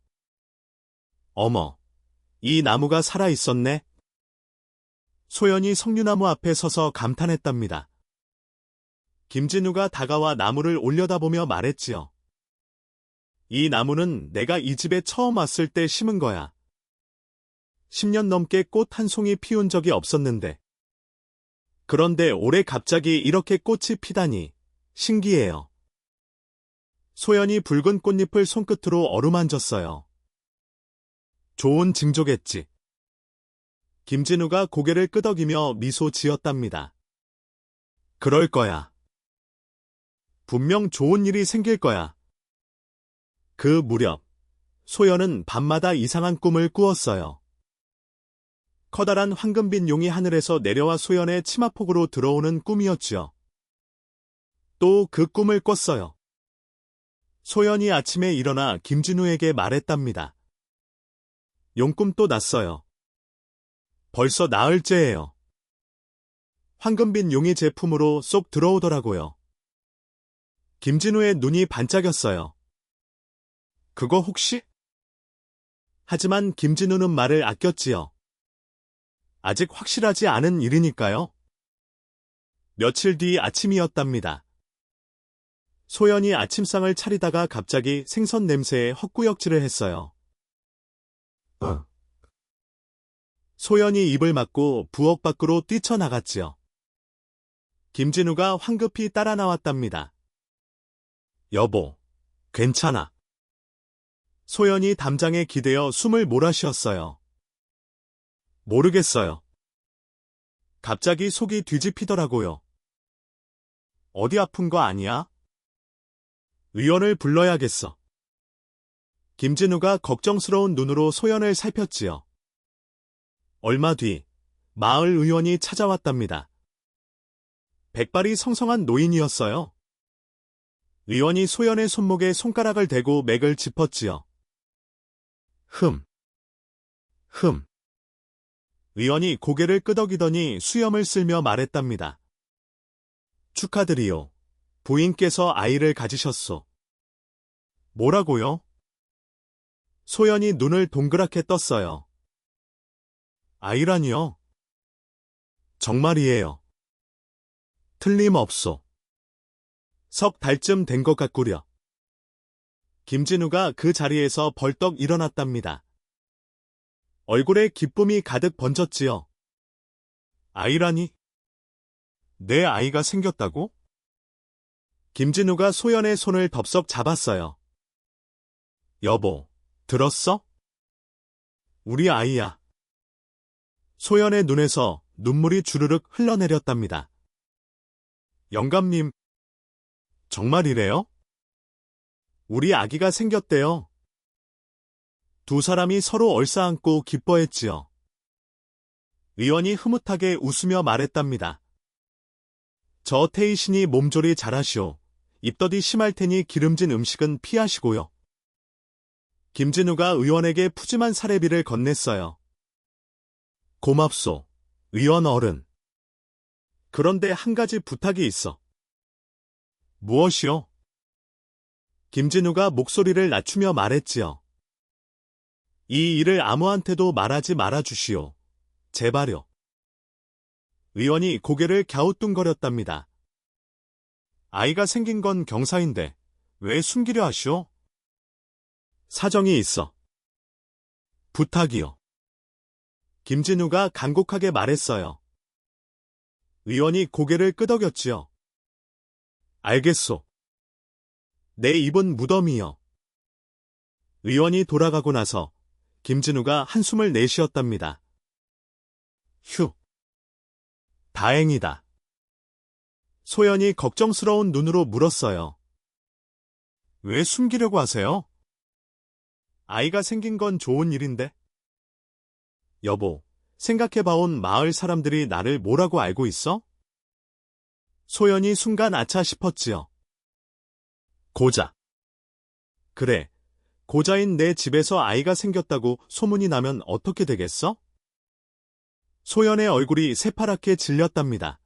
어머, 이 나무가 살아있었네? 소연이 석류나무 앞에 서서 감탄했답니다. 김진우가 다가와 나무를 올려다보며 말했지요. 이 나무는 내가 이 집에 처음 왔을 때 심은 거야. 10년 넘게 꽃 한 송이 피운 적이 없었는데. 그런데 올해 갑자기 이렇게 꽃이 피다니 신기해요. 소연이 붉은 꽃잎을 손끝으로 어루만졌어요. 좋은 징조겠지. 김진우가 고개를 끄덕이며 미소 지었답니다. 그럴 거야. 분명 좋은 일이 생길 거야. 그 무렵, 소연은 밤마다 이상한 꿈을 꾸었어요. 커다란 황금빛 용이 하늘에서 내려와 소연의 치마폭으로 들어오는 꿈이었지요. 또 그 꿈을 꿨어요. 소연이 아침에 일어나 김진우에게 말했답니다. 용꿈도 났어요. 벌써 나흘째예요. 황금빛 용이 제 품으로 쏙 들어오더라고요. 김진우의 눈이 반짝였어요. 그거 혹시? 하지만 김진우는 말을 아꼈지요. 아직 확실하지 않은 일이니까요. 며칠 뒤 아침이었답니다. 소연이 아침상을 차리다가 갑자기 생선 냄새에 헛구역질을 했어요. 소연이 입을 막고 부엌 밖으로 뛰쳐나갔지요. 김진우가 황급히 따라 나왔답니다. 여보, 괜찮아. 소연이 담장에 기대어 숨을 몰아쉬었어요. 모르겠어요. 갑자기 속이 뒤집히더라고요. 어디 아픈 거 아니야? 의원을 불러야겠어. 김진우가 걱정스러운 눈으로 소연을 살폈지요. 얼마 뒤 마을 의원이 찾아왔답니다. 백발이 성성한 노인이었어요. 의원이 소연의 손목에 손가락을 대고 맥을 짚었지요. 의원이 고개를 끄덕이더니 수염을 쓸며 말했답니다. 축하드리요. 부인께서 아이를 가지셨소. 뭐라고요? 소연이 눈을 동그랗게 떴어요. 아이라니요? 정말이에요. 틀림없소. 석 달쯤 된 것 같구려. 김진우가 그 자리에서 벌떡 일어났답니다. 얼굴에 기쁨이 가득 번졌지요. 아이라니? 내 아이가 생겼다고? 김진우가 소연의 손을 덥석 잡았어요. 여보, 들었어? 우리 아이야. 소연의 눈에서 눈물이 주르륵 흘러내렸답니다. 영감님, 정말이래요? 우리 아기가 생겼대요. 두 사람이 서로 얼싸안고 기뻐했지요. 의원이 흐뭇하게 웃으며 말했답니다. 저 태희신이 몸조리 잘하시오. 입덧이 심할 테니 기름진 음식은 피하시고요. 김진우가 의원에게 푸짐한 사례비를 건넸어요. 고맙소, 의원 어른. 그런데 한 가지 부탁이 있어. 무엇이요? 김진우가 목소리를 낮추며 말했지요. 이 일을 아무한테도 말하지 말아주시오. 제발요. 의원이 고개를 갸우뚱거렸답니다. 아이가 생긴 건 경사인데 왜 숨기려 하시오? 사정이 있어. 부탁이요. 김진우가 간곡하게 말했어요. 의원이 고개를 끄덕였지요. 알겠소. 내 입은 무덤이요. 의원이 돌아가고 나서 김진우가 한숨을 내쉬었답니다. 휴. 다행이다. 소연이 걱정스러운 눈으로 물었어요. 왜 숨기려고 하세요? 아이가 생긴 건 좋은 일인데. 여보, 생각해봐온 마을 사람들이 나를 뭐라고 알고 있어? 소연이 순간 아차 싶었지요. 고자. 그래, 고자인 내 집에서 아이가 생겼다고 소문이 나면 어떻게 되겠어? 소연의 얼굴이 새파랗게 질렸답니다.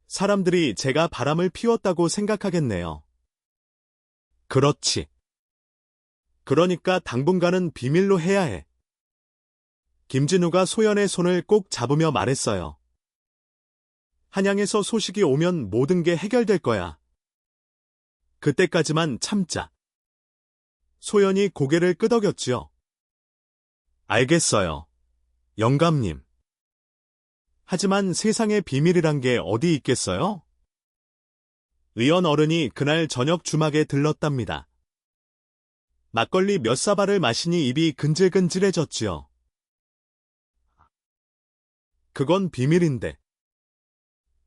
사람들이 제가 바람을 피웠다고 생각하겠네요. 그렇지. 그러니까 당분간은 비밀로 해야 해. 김진우가 소연의 손을 꼭 잡으며 말했어요. 한양에서 소식이 오면 모든 게 해결될 거야. 그때까지만 참자. 소연이 고개를 끄덕였지요. 알겠어요. 영감님. 하지만 세상에 비밀이란 게 어디 있겠어요? 의원 어른이 그날 저녁 주막에 들렀답니다. 막걸리 몇 사발을 마시니 입이 근질근질해졌지요. 그건 비밀인데.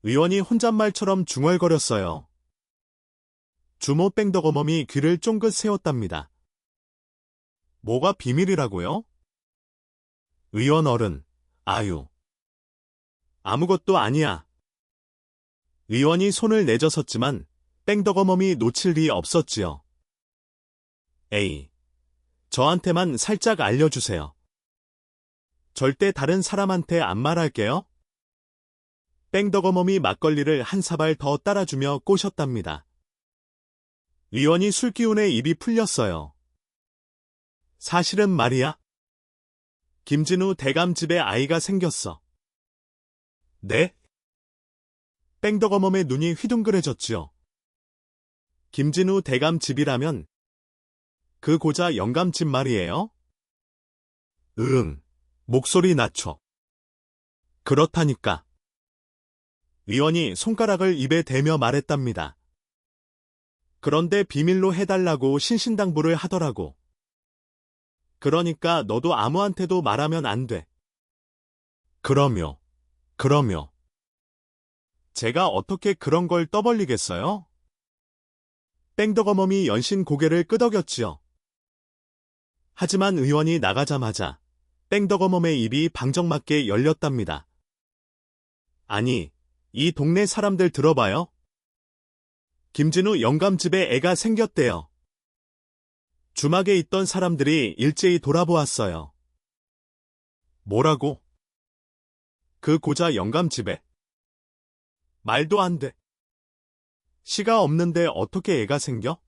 의원이 혼잣말처럼 중얼거렸어요. 주모 뺑덕어멈이 귀를 쫑긋 세웠답니다. 뭐가 비밀이라고요? 의원 어른, 아유. 아무것도 아니야. 의원이 손을 내저섰지만 뺑덕어멈이 놓칠 리 없었지요. 에이, 저한테만 살짝 알려주세요. 절대 다른 사람한테 안 말할게요. 뺑덕어멈이 막걸리를 한 사발 더 따라주며 꼬셨답니다. 의원이 술기운에 입이 풀렸어요. 사실은 말이야. 김진우 대감 집에 아이가 생겼어. 네? 뺑덕어멈의 눈이 휘둥그레졌지요. 김진우 대감 집이라면 그 고자 영감집 말이에요? 목소리 낮춰. 그렇다니까. 의원이 손가락을 입에 대며 말했답니다. 그런데 비밀로 해달라고 신신당부를 하더라고. 그러니까 너도 아무한테도 말하면 안 돼. 그럼요. 제가 어떻게 그런 걸 떠벌리겠어요? 뺑덕어멈이 연신 고개를 끄덕였지요. 하지만 의원이 나가자마자 뺑덕어멈의 입이 방정맞게 열렸답니다. 아니, 이 동네 사람들 들어봐요. 김진우 영감집에 애가 생겼대요. 주막에 있던 사람들이 일제히 돌아보았어요. 뭐라고? 그 고자 영감집에? 말도 안 돼. 시가 없는데 어떻게 애가 생겨?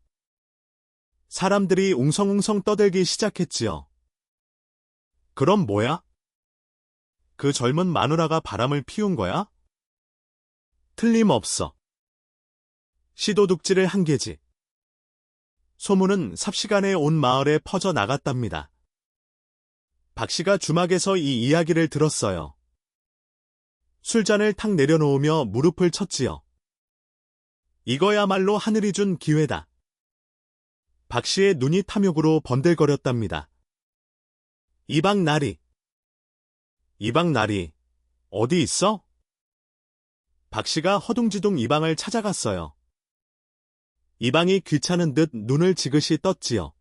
사람들이 웅성웅성 떠들기 시작했지요. 그럼 뭐야? 그 젊은 마누라가 바람을 피운 거야? 틀림없어. 시도둑질을 한 게지. 소문은 삽시간에 온 마을에 퍼져 나갔답니다. 박 씨가 주막에서 이 이야기를 들었어요. 술잔을 탁 내려놓으며 무릎을 쳤지요. 이거야말로 하늘이 준 기회다. 박 씨의 눈이 탐욕으로 번들거렸답니다. 이방나리 어디 있어? 박 씨가 허둥지둥 이방을 찾아갔어요. 이방이 귀찮은 듯 눈을 지그시 떴지요.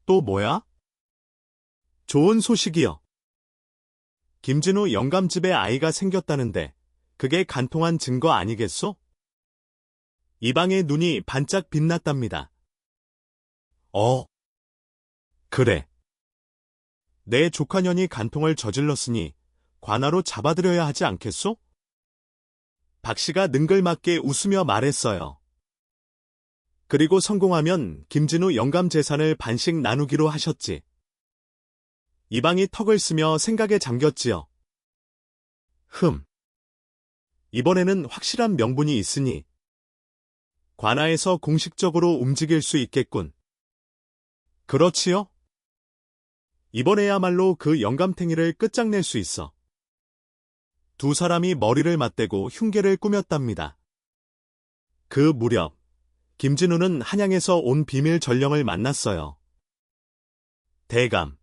또 뭐야? 좋은 소식이요. 김진우 영감집에 아이가 생겼다는데 그게 간통한 증거 아니겠소? 이방의 눈이 반짝 빛났답니다. 그래. 내 조카년이 간통을 저질렀으니 관아로 잡아들여야 하지 않겠소? 박 씨가 능글맞게 웃으며 말했어요. 그리고 성공하면 김진우 영감 재산을 반씩 나누기로 하셨지. 이방이 턱을 쓰며 생각에 잠겼지요. 이번에는 확실한 명분이 있으니 관아에서 공식적으로 움직일 수 있겠군. 그렇지요? 이번에야말로 그 영감탱이를 끝장낼 수 있어. 두 사람이 머리를 맞대고 흉계를 꾸몄답니다. 그 무렵 김진우는 한양에서 온 비밀 전령을 만났어요. 대감,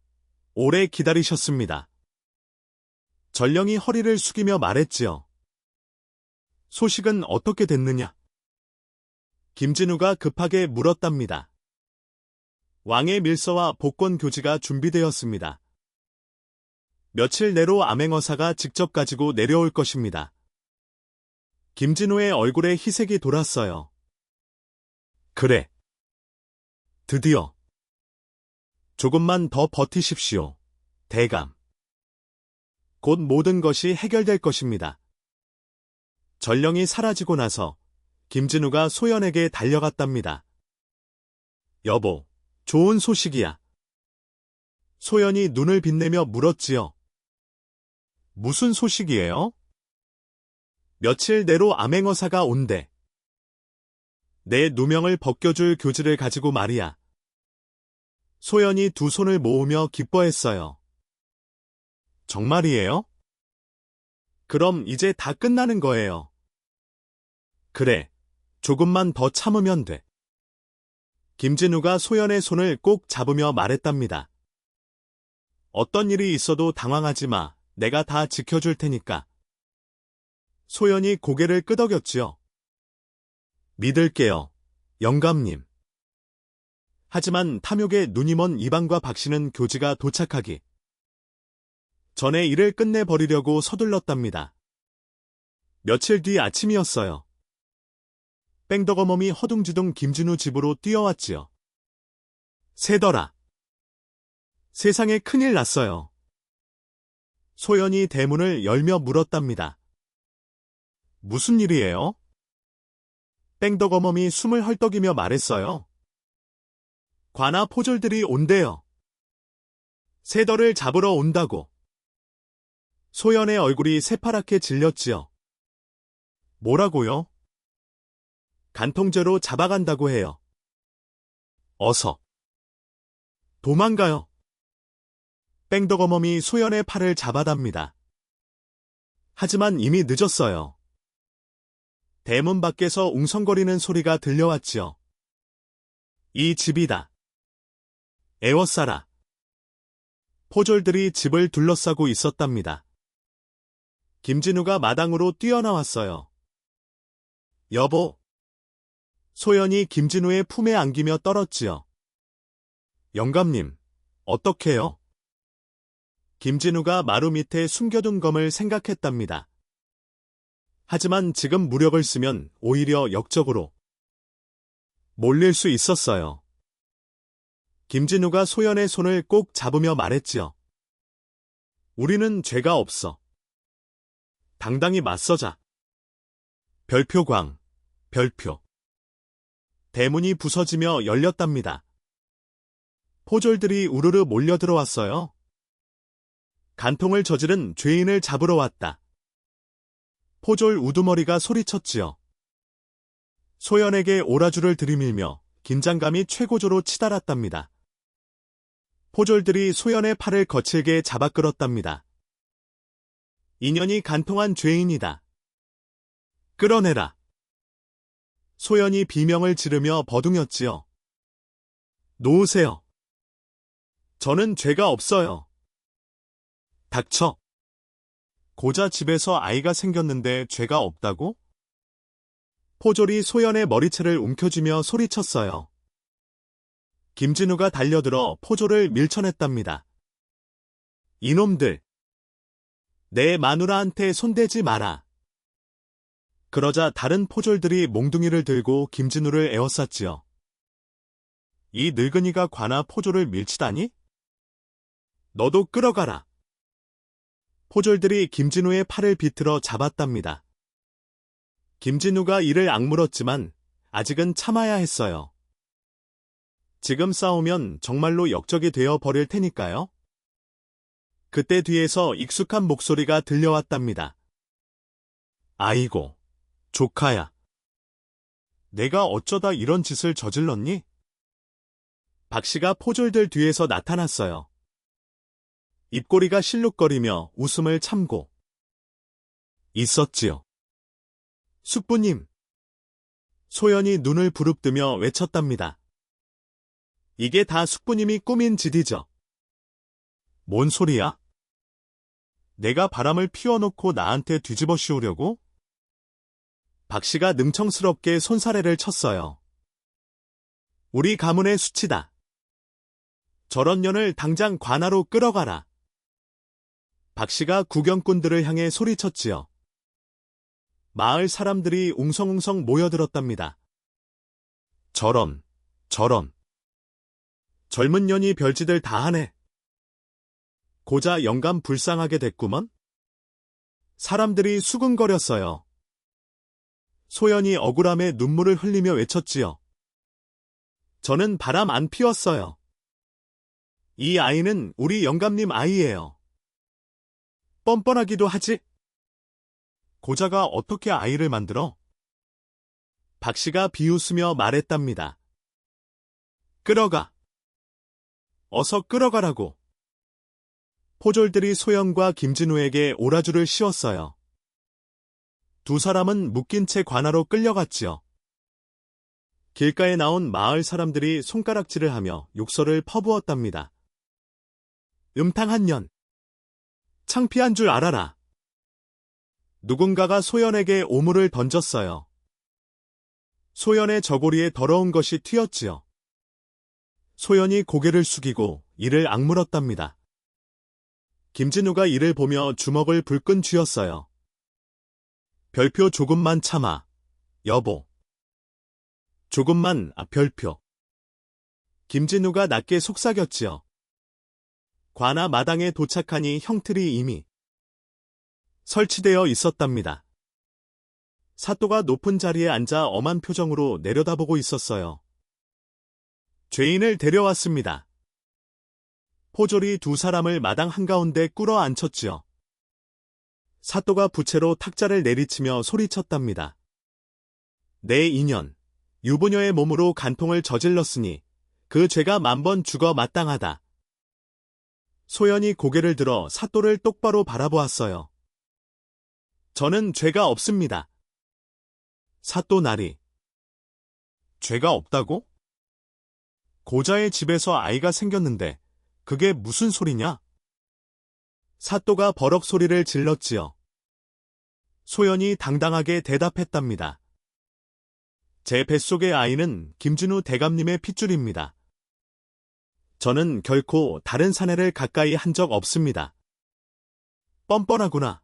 오래 기다리셨습니다. 전령이 허리를 숙이며 말했지요. 소식은 어떻게 됐느냐? 김진우가 급하게 물었답니다. 왕의 밀서와 복권 교지가 준비되었습니다. 며칠 내로 암행어사가 직접 가지고 내려올 것입니다. 김진우의 얼굴에 희색이 돌았어요. 그래. 드디어. 조금만 더 버티십시오. 대감. 곧 모든 것이 해결될 것입니다. 전령이 사라지고 나서 김진우가 소연에게 달려갔답니다. 여보, 좋은 소식이야. 소연이 눈을 빛내며 물었지요. 무슨 소식이에요? 며칠 내로 암행어사가 온대. 내 누명을 벗겨줄 교지를 가지고 말이야. 소연이 두 손을 모으며 기뻐했어요. 정말이에요? 그럼 이제 다 끝나는 거예요. 그래, 조금만 더 참으면 돼. 김진우가 소연의 손을 꼭 잡으며 말했답니다. 어떤 일이 있어도 당황하지 마. 내가 다 지켜줄 테니까. 소연이 고개를 끄덕였지요. 믿을게요, 영감님. 하지만 탐욕에 눈이 먼 이방과 박 씨는 교지가 도착하기 전에 일을 끝내버리려고 서둘렀답니다. 며칠 뒤 아침이었어요. 뺑덕어멈이 허둥지둥 김진우 집으로 뛰어왔지요. 새더라. 세상에 큰일 났어요. 소연이 대문을 열며 물었답니다. 무슨 일이에요? 뺑덕어멈이 숨을 헐떡이며 말했어요. 관아 포졸들이 온대요. 새더를 잡으러 온다고. 소연의 얼굴이 새파랗게 질렸지요. 뭐라고요? 간통죄로 잡아간다고 해요. 어서. 도망가요. 뺑덕어멈이 소연의 팔을 잡아답니다. 하지만 이미 늦었어요. 대문 밖에서 웅성거리는 소리가 들려왔지요. 이 집이다. 에워싸라. 포졸들이 집을 둘러싸고 있었답니다. 김진우가 마당으로 뛰어나왔어요. 여보. 소연이 김진우의 품에 안기며 떨었지요. 영감님, 어떡해요? 김진우가 마루 밑에 숨겨둔 검을 생각했답니다. 하지만 지금 무력을 쓰면 오히려 역적으로 몰릴 수 있었어요. 김진우가 소연의 손을 꼭 잡으며 말했지요. 우리는 죄가 없어. 당당히 맞서자. 별표광, 별표. 대문이 부서지며 열렸답니다. 포졸들이 우르르 몰려들어왔어요. 간통을 저지른 죄인을 잡으러 왔다. 포졸 우두머리가 소리쳤지요. 소연에게 오라주를 들이밀며 긴장감이 최고조로 치달았답니다. 포졸들이 소연의 팔을 거칠게 잡아 끌었답니다. 인연이 간통한 죄인이다. 끌어내라. 소연이 비명을 지르며 버둥였지요. 놓으세요. 저는 죄가 없어요. 닥쳐. 고자 집에서 아이가 생겼는데 죄가 없다고? 포졸이 소연의 머리채를 움켜쥐며 소리쳤어요. 김진우가 달려들어 포졸을 밀쳐냈답니다. 이놈들! 내 마누라한테 손대지 마라. 그러자 다른 포졸들이 몽둥이를 들고 김진우를 에워쌌지요. 이 늙은이가 관아 포졸을 밀치다니? 너도 끌어가라. 포졸들이 김진우의 팔을 비틀어 잡았답니다. 김진우가 이를 악물었지만 아직은 참아야 했어요. 지금 싸우면 정말로 역적이 되어 버릴 테니까요. 그때 뒤에서 익숙한 목소리가 들려왔답니다. 아이고, 조카야. 내가 어쩌다 이런 짓을 저질렀니? 박씨가 포졸들 뒤에서 나타났어요. 입꼬리가 실룩거리며 웃음을 참고 있었지요. 숙부님. 소연이 눈을 부릅뜨며 외쳤답니다. 이게 다 숙부님이 꾸민 짓이죠. 뭔 소리야? 내가 바람을 피워놓고 나한테 뒤집어 씌우려고? 박씨가 능청스럽게 손사래를 쳤어요. 우리 가문의 수치다. 저런 년을 당장 관아로 끌어가라. 박씨가 구경꾼들을 향해 소리쳤지요. 마을 사람들이 웅성웅성 모여들었답니다. 저런. 젊은 년이 별짓을 다 하네. 고자 영감 불쌍하게 됐구먼. 사람들이 수근거렸어요. 소연이 억울함에 눈물을 흘리며 외쳤지요. 저는 바람 안 피웠어요. 이 아이는 우리 영감님 아이예요. 뻔뻔하기도 하지. 고자가 어떻게 아이를 만들어? 박씨가 비웃으며 말했답니다. 끌어가. 어서 끌어가라고. 포졸들이 소연과 김진우에게 오라주를 씌웠어요. 두 사람은 묶인 채 관아로 끌려갔지요. 길가에 나온 마을 사람들이 손가락질을 하며 욕설을 퍼부었답니다. 음탕한 년. 창피한 줄 알아라. 누군가가 소연에게 오물을 던졌어요. 소연의 저고리에 더러운 것이 튀었지요. 소연이 고개를 숙이고 이를 악물었답니다. 김진우가 이를 보며 주먹을 불끈 쥐었어요. 별표 조금만 참아, 여보. 조금만, 별표. 김진우가 낮게 속삭였지요. 관아 마당에 도착하니 형틀이 이미 설치되어 있었답니다. 사또가 높은 자리에 앉아 엄한 표정으로 내려다보고 있었어요. 죄인을 데려왔습니다. 포졸이 두 사람을 마당 한가운데 꿇어 앉혔지요. 사또가 부채로 탁자를 내리치며 소리쳤답니다. 내 인연, 유부녀의 몸으로 간통을 저질렀으니 그 죄가 만번 죽어 마땅하다. 소연이 고개를 들어 사또를 똑바로 바라보았어요. 저는 죄가 없습니다. 사또 나리. 죄가 없다고? 고자의 집에서 아이가 생겼는데 그게 무슨 소리냐? 사또가 버럭 소리를 질렀지요. 소연이 당당하게 대답했답니다. 제 뱃속의 아이는 김진우 대감님의 핏줄입니다. 저는 결코 다른 사내를 가까이 한 적 없습니다. 뻔뻔하구나.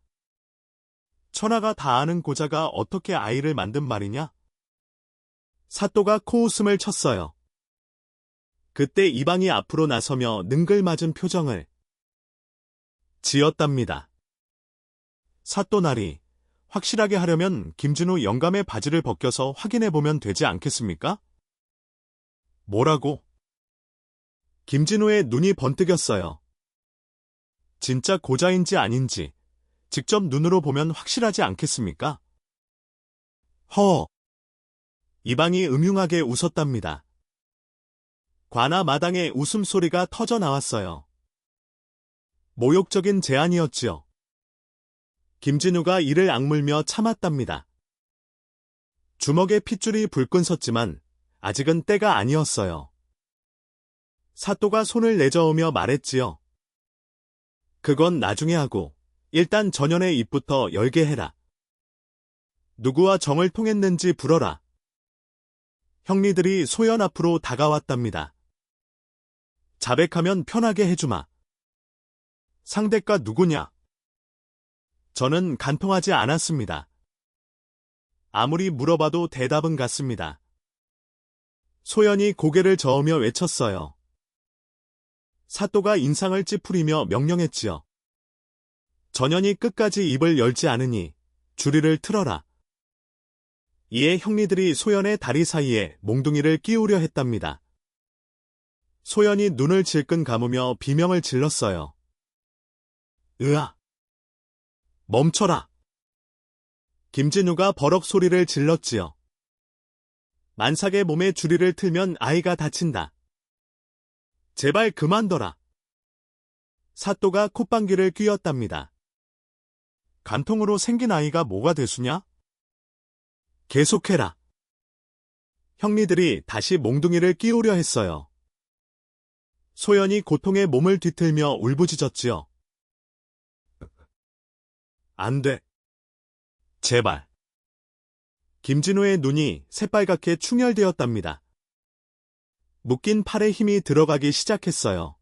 천하가 다 아는 고자가 어떻게 아이를 만든 말이냐? 사또가 코웃음을 쳤어요. 그때 이방이 앞으로 나서며 능글맞은 표정을 지었답니다. 사또나리, 확실하게 하려면 김진우 영감의 바지를 벗겨서 확인해보면 되지 않겠습니까? 뭐라고? 김진우의 눈이 번뜩였어요. 진짜 고자인지 아닌지 직접 눈으로 보면 확실하지 않겠습니까? 허! 이방이 음흉하게 웃었답니다. 관아 마당에 웃음소리가 터져 나왔어요. 모욕적인 제안이었지요. 김진우가 이를 악물며 참았답니다. 주먹에 핏줄이 불끈 섰지만 아직은 때가 아니었어요. 사또가 손을 내저으며 말했지요. 그건 나중에 하고 일단 전연의 입부터 열게 해라. 누구와 정을 통했는지 불어라. 형리들이 소연 앞으로 다가왔답니다. 자백하면 편하게 해주마. 상대가 누구냐? 저는 간통하지 않았습니다. 아무리 물어봐도 대답은 같습니다. 소연이 고개를 저으며 외쳤어요. 사또가 인상을 찌푸리며 명령했지요. 전연이 끝까지 입을 열지 않으니 주리를 틀어라. 이에 형리들이 소연의 다리 사이에 몽둥이를 끼우려 했답니다. 소연이 눈을 질끈 감으며 비명을 질렀어요. 으아! 멈춰라! 김진우가 버럭 소리를 질렀지요. 만삭의 몸에 주리를 틀면 아이가 다친다. 제발 그만둬라. 사또가 콧방귀를 뀌었답니다. 간통으로 생긴 아이가 뭐가 대수냐? 계속해라. 형리들이 다시 몽둥이를 끼우려 했어요. 소연이 고통에 몸을 뒤틀며 울부짖었지요. 안 돼. 제발. 김진우의 눈이 새빨갛게 충혈되었답니다. 묶인 팔에 힘이 들어가기 시작했어요.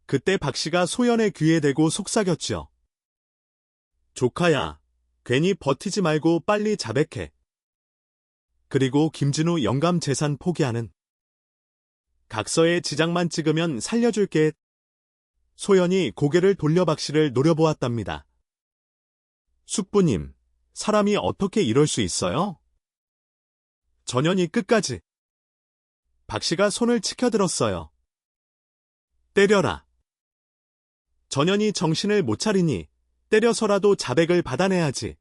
그때 박씨가 소연의 귀에 대고 속삭였지요. 조카야, 괜히 버티지 말고 빨리 자백해. 그리고 김진우 영감 재산 포기하는. 각서에 지장만 찍으면 살려줄게. 소연이 고개를 돌려 박씨를 노려보았답니다. 숙부님, 사람이 어떻게 이럴 수 있어요? 전연이 끝까지. 박씨가 손을 치켜들었어요. 때려라. 전연이 정신을 못 차리니 때려서라도 자백을 받아내야지.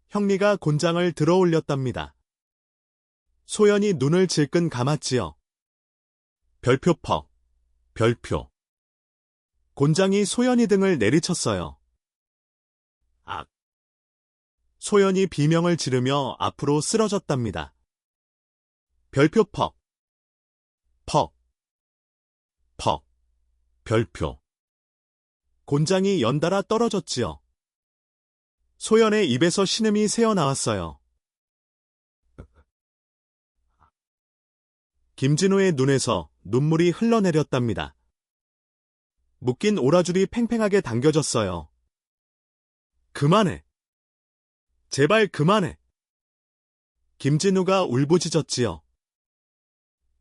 형리가 곤장을 들어올렸답니다. 소연이 눈을 질끈 감았지요. 별표 퍽. 별표. 곤장이 소연이 등을 내리쳤어요. 악. 소연이 비명을 지르며 앞으로 쓰러졌답니다. 별표 퍽. 퍽. 퍽. 별표. 곤장이 연달아 떨어졌지요. 소연의 입에서 신음이 새어나왔어요. 김진우의 눈에서 눈물이 흘러내렸답니다. 묶인 오라줄이 팽팽하게 당겨졌어요. 그만해. 제발 그만해. 김진우가 울부짖었지요.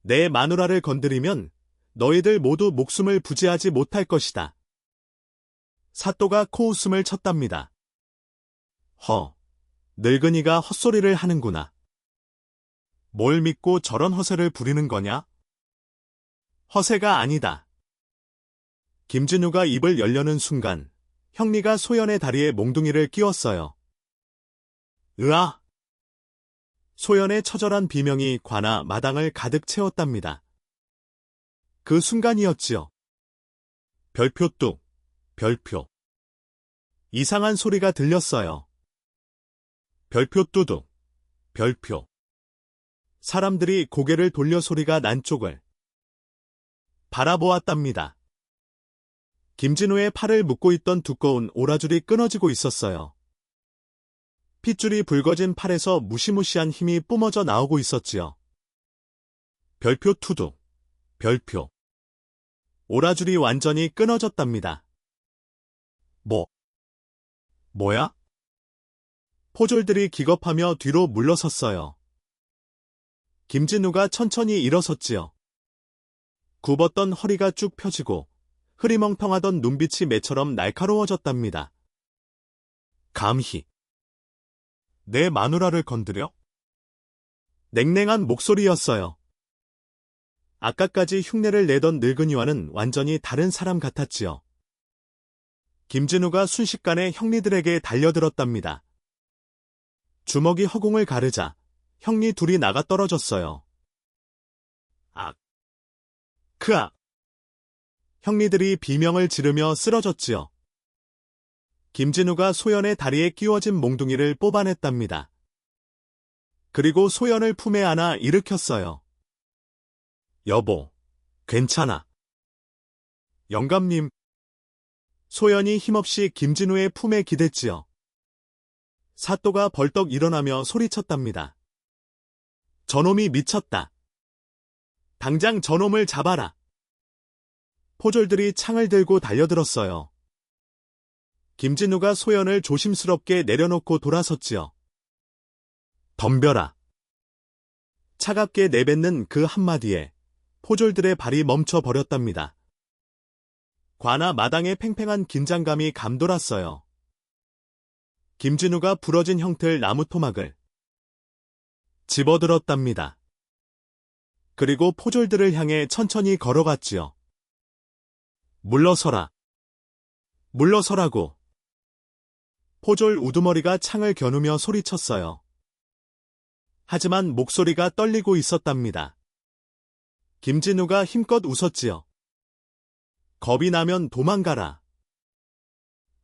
내 마누라를 건드리면 너희들 모두 목숨을 부지하지 못할 것이다. 사또가 코웃음을 쳤답니다. 늙은이가 헛소리를 하는구나. 뭘 믿고 저런 허세를 부리는 거냐? 허세가 아니다. 김진우가 입을 열려는 순간 형리가 소연의 다리에 몽둥이를 끼웠어요. 으아! 소연의 처절한 비명이 관아 마당을 가득 채웠답니다. 그 순간이었지요. 별표 뚝, 별표. 이상한 소리가 들렸어요. 별표 뚜둑, 별표. 사람들이 고개를 돌려 소리가 난 쪽을 바라보았답니다. 김진우의 팔을 묶고 있던 두꺼운 오라줄이 끊어지고 있었어요. 핏줄이 붉어진 팔에서 무시무시한 힘이 뿜어져 나오고 있었지요. 별표 투둑, 별표. 오라줄이 완전히 끊어졌답니다. 뭐야? 포졸들이 기겁하며 뒤로 물러섰어요. 김진우가 천천히 일어섰지요. 굽었던 허리가 쭉 펴지고 흐리멍텅하던 눈빛이 매처럼 날카로워졌답니다. 감히 내 마누라를 건드려? 냉랭한 목소리였어요. 아까까지 흉내를 내던 늙은이와는 완전히 다른 사람 같았지요. 김진우가 순식간에 형리들에게 달려들었답니다. 주먹이 허공을 가르자 형리 둘이 나가 떨어졌어요. 크악! 형리들이 비명을 지르며 쓰러졌지요. 김진우가 소연의 다리에 끼워진 몽둥이를 뽑아냈답니다. 그리고 소연을 품에 안아 일으켰어요. 여보, 괜찮아. 영감님. 소연이 힘없이 김진우의 품에 기댔지요. 사또가 벌떡 일어나며 소리쳤답니다. 저놈이 미쳤다. 당장 저놈을 잡아라. 포졸들이 창을 들고 달려들었어요. 김진우가 소연을 조심스럽게 내려놓고 돌아섰지요. 덤벼라. 차갑게 내뱉는 그 한마디에 포졸들의 발이 멈춰버렸답니다. 관아 마당에 팽팽한 긴장감이 감돌았어요. 김진우가 부러진 형틀 나무 토막을 집어들었답니다. 그리고 포졸들을 향해 천천히 걸어갔지요. 물러서라. 물러서라고. 포졸 우두머리가 창을 겨누며 소리쳤어요. 하지만 목소리가 떨리고 있었답니다. 김진우가 힘껏 웃었지요. 겁이 나면 도망가라.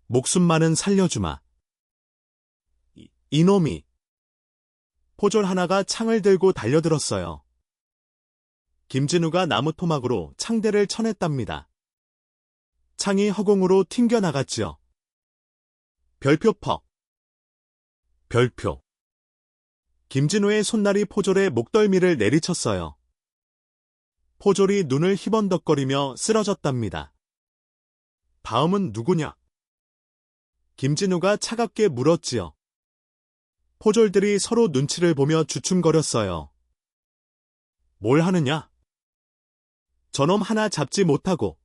목숨만은 살려주마. 이놈이. 포졸 하나가 창을 들고 달려들었어요. 김진우가 나무 토막으로 창대를 쳐냈답니다. 창이 허공으로 튕겨나갔지요. 별표 퍽. 별표. 김진우의 손날이 포졸의 목덜미를 내리쳤어요. 포졸이 눈을 희번덕거리며 쓰러졌답니다. 다음은 누구냐? 김진우가 차갑게 물었지요. 포졸들이 서로 눈치를 보며 주춤거렸어요. 뭘 하느냐? 저놈 하나 잡지 못하고.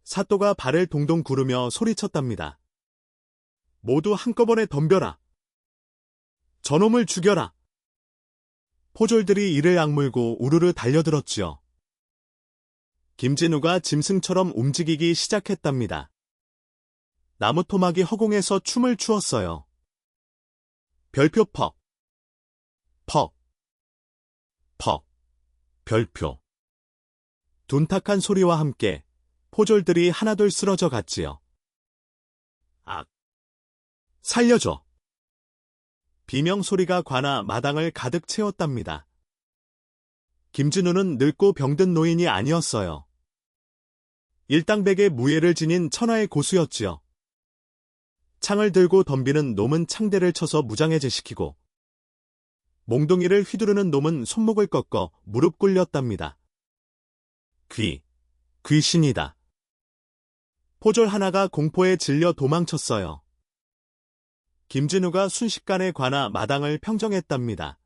사또가 발을 동동 구르며 소리쳤답니다. 모두 한꺼번에 덤벼라. 저놈을 죽여라. 포졸들이 이를 악물고 우르르 달려들었지요. 김진우가 짐승처럼 움직이기 시작했답니다. 나무 토막이 허공에서 춤을 추었어요. 별표 퍽. 퍽. 퍽. 별표. 둔탁한 소리와 함께 포졸들이 하나둘 쓰러져 갔지요. 살려줘. 비명소리가 관아 마당을 가득 채웠답니다. 김진우는 늙고 병든 노인이 아니었어요. 일당백의 무예를 지닌 천하의 고수였지요. 창을 들고 덤비는 놈은 창대를 쳐서 무장해제시키고 몽둥이를 휘두르는 놈은 손목을 꺾어 무릎 꿇렸답니다. 귀신이다. 포졸 하나가 공포에 질려 도망쳤어요. 김진우가 순식간에 관아 마당을 평정했답니다.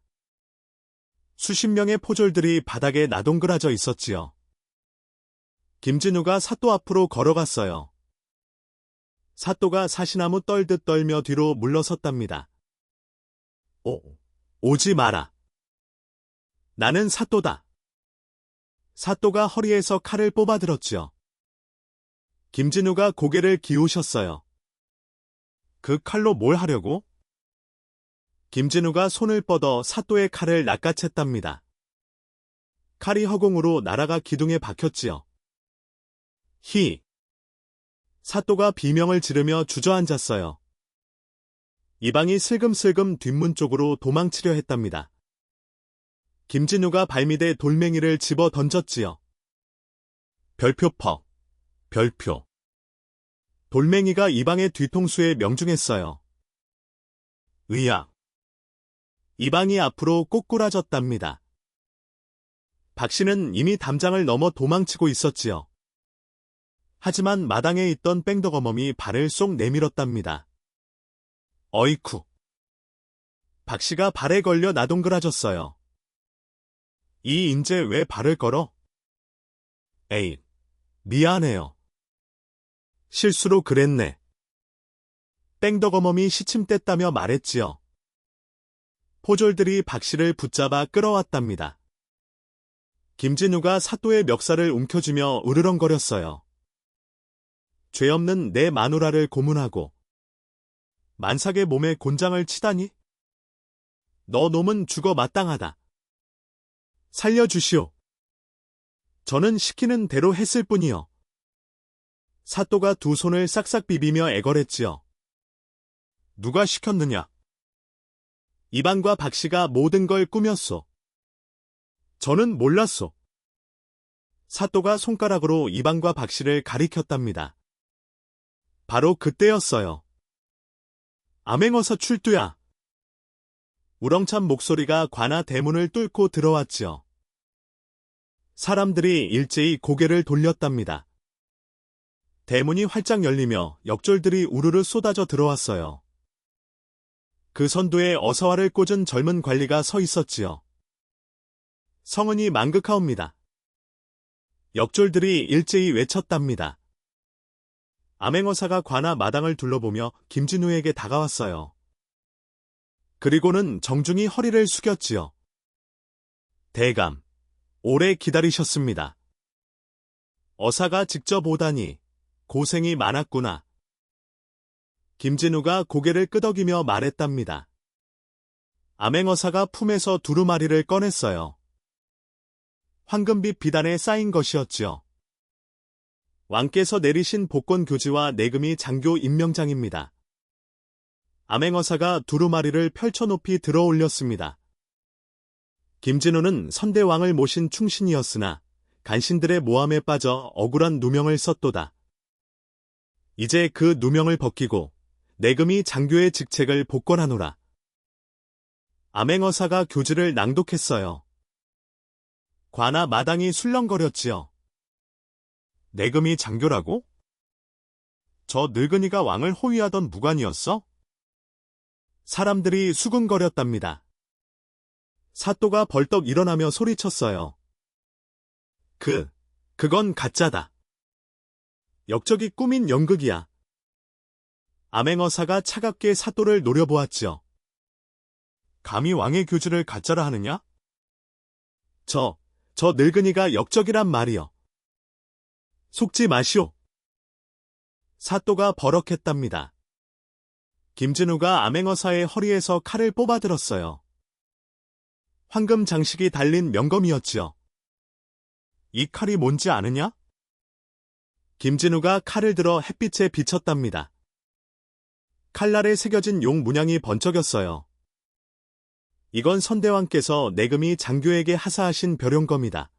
수십 명의 포졸들이 바닥에 나동그라져 있었지요. 김진우가 사또 앞으로 걸어갔어요. 사또가 사시나무 떨듯 떨며 뒤로 물러섰답니다. 오지 마라. 나는 사또다. 사또가 허리에서 칼을 뽑아들었지요. 김진우가 고개를 기우셨어요. 그 칼로 뭘 하려고? 김진우가 손을 뻗어 사또의 칼을 낚아챘답니다. 칼이 허공으로 날아가 기둥에 박혔지요. 사또가 비명을 지르며 주저앉았어요. 이방이 슬금슬금 뒷문 쪽으로 도망치려 했답니다. 김진우가 발밑에 돌멩이를 집어 던졌지요. 별표 퍽. 별표. 돌멩이가 이방의 뒤통수에 명중했어요. 으악. 이방이 앞으로 꼬꾸라졌답니다. 박씨는 이미 담장을 넘어 도망치고 있었지요. 하지만 마당에 있던 뺑덕어멈이 발을 쏙 내밀었답니다. 어이쿠. 박씨가 발에 걸려 나동그라졌어요. 이 인제 왜 발을 걸어? 에잇, 미안해요. 실수로 그랬네. 뺑덕어멈이 시침댔다며 말했지요. 포졸들이 박씨를 붙잡아 끌어왔답니다. 김진우가 사또의 멱살을 움켜쥐며 으르렁거렸어요. 죄 없는 내 마누라를 고문하고 만삭의 몸에 곤장을 치다니? 너 놈은 죽어 마땅하다. 살려주시오. 저는 시키는 대로 했을 뿐이요. 사또가 두 손을 싹싹 비비며 애걸했지요. 누가 시켰느냐? 이방과 박씨가 모든 걸 꾸몄소. 저는 몰랐소. 사또가 손가락으로 이방과 박씨를 가리켰답니다. 바로 그때였어요. 암행어사 출두야. 우렁찬 목소리가 관아 대문을 뚫고 들어왔지요. 사람들이 일제히 고개를 돌렸답니다. 대문이 활짝 열리며 역졸들이 우르르 쏟아져 들어왔어요. 그 선두에 어서와를 꽂은 젊은 관리가 서 있었지요. 성은이 망극하옵니다. 역졸들이 일제히 외쳤답니다. 암행어사가 관아 마당을 둘러보며 김진우에게 다가왔어요. 그리고는 정중히 허리를 숙였지요. 대감, 오래 기다리셨습니다. 어사가 직접 오다니 고생이 많았구나. 김진우가 고개를 끄덕이며 말했답니다. 암행어사가 품에서 두루마리를 꺼냈어요. 황금빛 비단에 쌓인 것이었지요. 왕께서 내리신 복권 교지와 내금이 장교 임명장입니다. 암행어사가 두루마리를 펼쳐 높이 들어 올렸습니다. 김진우는 선대왕을 모신 충신이었으나 간신들의 모함에 빠져 억울한 누명을 썼도다. 이제 그 누명을 벗기고 내금이 장교의 직책을 복권하노라. 암행어사가 교지를 낭독했어요. 관아 마당이 술렁거렸지요. 내금이 장교라고? 저 늙은이가 왕을 호위하던 무관이었어? 사람들이 수군거렸답니다. 사또가 벌떡 일어나며 소리쳤어요. 그건 가짜다. 역적이 꾸민 연극이야. 암행어사가 차갑게 사또를 노려보았지요. 감히 왕의 교지를 가짜라 하느냐? 저 늙은이가 역적이란 말이여. 속지 마시오. 사또가 버럭했답니다. 김진우가 암행어사의 허리에서 칼을 뽑아들었어요. 황금 장식이 달린 명검이었지요. 이 칼이 뭔지 아느냐? 김진우가 칼을 들어 햇빛에 비쳤답니다. 칼날에 새겨진 용 문양이 번쩍였어요. 이건 선대왕께서 내금이 장교에게 하사하신 벼룡검이다.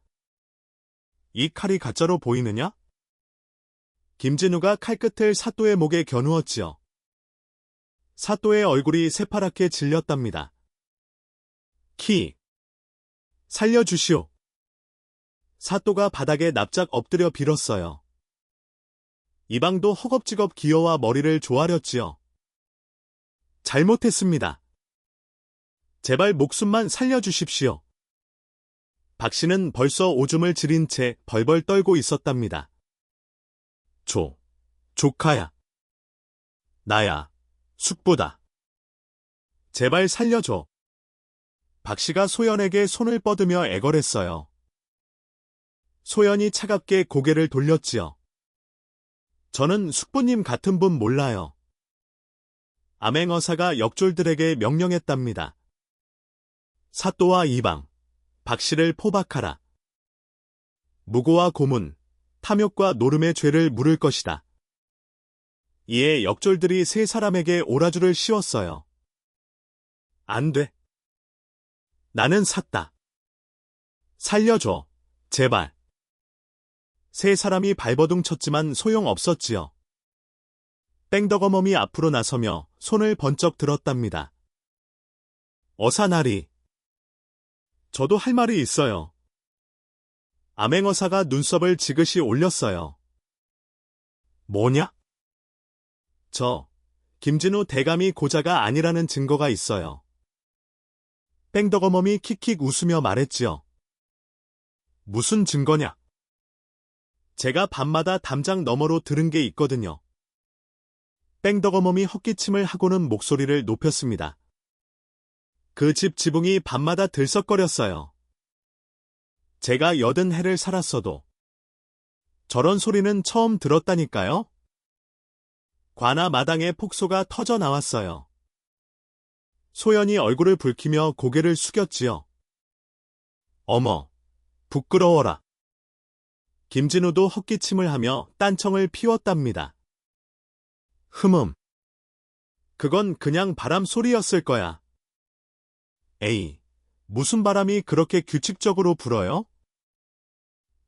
이 칼이 가짜로 보이느냐? 김진우가 칼끝을 사또의 목에 겨누었지요. 사또의 얼굴이 새파랗게 질렸답니다. 살려주시오. 사또가 바닥에 납작 엎드려 빌었어요. 이방도 허겁지겁 기어와 머리를 조아렸지요. 잘못했습니다. 제발 목숨만 살려주십시오. 박씨는 벌써 오줌을 지린 채 벌벌 떨고 있었답니다. 조카야. 나야, 숙부다. 제발 살려줘. 박 씨가 소연에게 손을 뻗으며 애걸했어요. 소연이 차갑게 고개를 돌렸지요. 저는 숙부님 같은 분 몰라요. 암행어사가 역졸들에게 명령했답니다. 사또와 이방, 박 씨를 포박하라. 무고와 고문, 탐욕과 노름의 죄를 물을 것이다. 이에 역졸들이 세 사람에게 오라주를 씌웠어요. 안 돼. 나는 샀다. 살려줘, 제발. 세 사람이 발버둥 쳤지만 소용없었지요. 뺑덕어멈이 앞으로 나서며 손을 번쩍 들었답니다. 어사나리. 저도 할 말이 있어요. 암행어사가 눈썹을 지그시 올렸어요. 뭐냐? 김진우 대감이 고자가 아니라는 증거가 있어요. 뺑덕어멈이 킥킥 웃으며 말했지요. 무슨 증거냐? 제가 밤마다 담장 너머로 들은 게 있거든요. 뺑덕어멈이 헛기침을 하고는 목소리를 높였습니다. 그 집 지붕이 밤마다 들썩거렸어요. 제가 80해를 살았어도 저런 소리는 처음 들었다니까요? 관아 마당에 폭소가 터져 나왔어요. 소연이 얼굴을 붉히며 고개를 숙였지요. 어머, 부끄러워라. 김진우도 헛기침을 하며 딴청을 피웠답니다. 그건 그냥 바람 소리였을 거야. 에이, 무슨 바람이 그렇게 규칙적으로 불어요?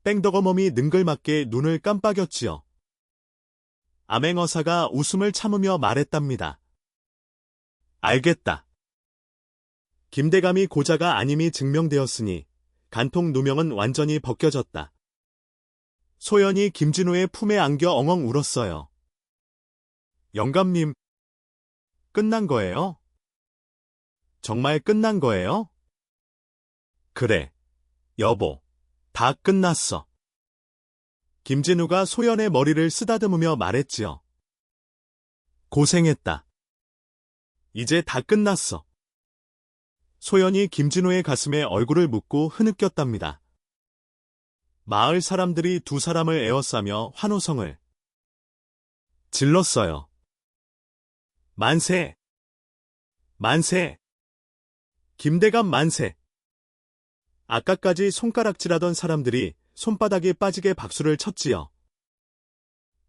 뺑덕어멈이 능글맞게 눈을 깜빡였지요. 암행어사가 웃음을 참으며 말했답니다. 알겠다. 김대감이 고자가 아님이 증명되었으니 간통 누명은 완전히 벗겨졌다. 소연이 김진우의 품에 안겨 엉엉 울었어요. 영감님, 끝난 거예요? 정말 끝난 거예요? 그래, 여보, 다 끝났어. 김진우가 소연의 머리를 쓰다듬으며 말했지요. 고생했다. 이제 다 끝났어. 소연이 김진우의 가슴에 얼굴을 묻고 흐느꼈답니다. 마을 사람들이 두 사람을 에워싸며 환호성을 질렀어요. 만세! 만세! 김대감 만세! 아까까지 손가락질하던 사람들이 손바닥이 빠지게 박수를 쳤지요.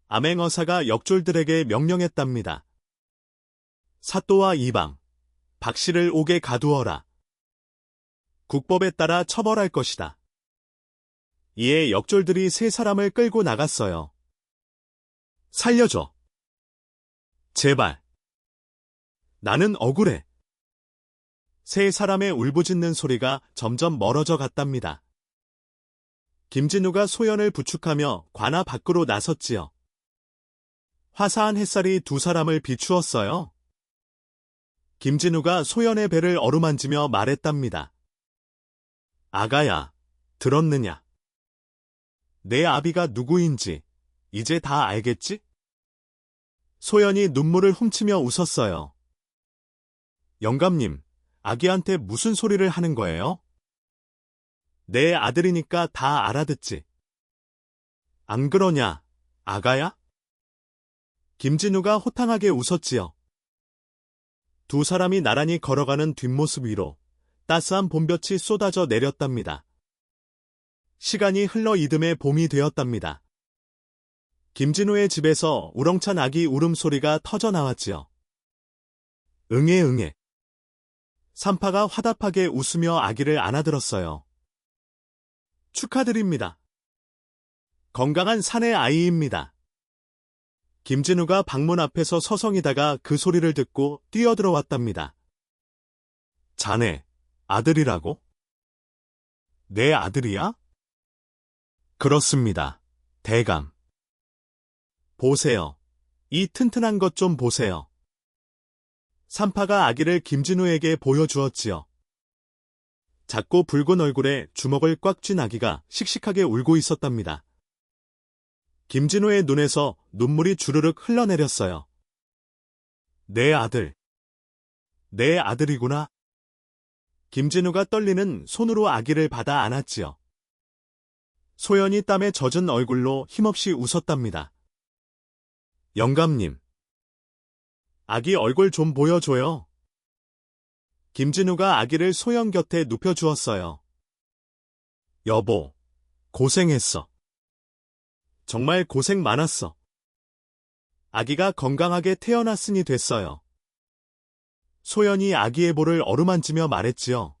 암행어사가 역졸들에게 명령했답니다. 사또와 이방, 박 씨를 옥에 가두어라. 국법에 따라 처벌할 것이다. 이에 역졸들이 세 사람을 끌고 나갔어요. 살려줘. 제발. 나는 억울해. 세 사람의 울부짖는 소리가 점점 멀어져 갔답니다. 김진우가 소연을 부축하며 관아 밖으로 나섰지요. 화사한 햇살이 두 사람을 비추었어요. 김진우가 소연의 배를 어루만지며 말했답니다. 아가야, 들었느냐? 내 아비가 누구인지 이제 다 알겠지? 소연이 눈물을 훔치며 웃었어요. 영감님, 아기한테 무슨 소리를 하는 거예요? 내 아들이니까 다 알아듣지. 안 그러냐, 아가야? 김진우가 호탕하게 웃었지요. 두 사람이 나란히 걸어가는 뒷모습 위로 따스한 봄볕이 쏟아져 내렸답니다. 시간이 흘러 이듬해 봄이 되었답니다. 김진우의 집에서 우렁찬 아기 울음소리가 터져 나왔지요. 응애 응애. 산파가 화답하게 웃으며 아기를 안아들었어요. 축하드립니다. 건강한 사내 아이입니다. 김진우가 방문 앞에서 서성이다가 그 소리를 듣고 뛰어들어왔답니다. 자네, 아들이라고? 내 아들이야? 그렇습니다, 대감. 보세요. 이 튼튼한 것 좀 보세요. 산파가 아기를 김진우에게 보여주었지요. 작고 붉은 얼굴에 주먹을 꽉 쥔 아기가 씩씩하게 울고 있었답니다. 김진우의 눈에서 눈물이 주르륵 흘러내렸어요. 내 아들. 내 아들이구나. 김진우가 떨리는 손으로 아기를 받아 안았지요. 소연이 땀에 젖은 얼굴로 힘없이 웃었답니다. 영감님. 아기 얼굴 좀 보여줘요. 김진우가 아기를 소연 곁에 눕혀주었어요. 여보, 고생했어. 정말 고생 많았어. 아기가 건강하게 태어났으니 됐어요. 소연이 아기의 볼을 어루만지며 말했지요.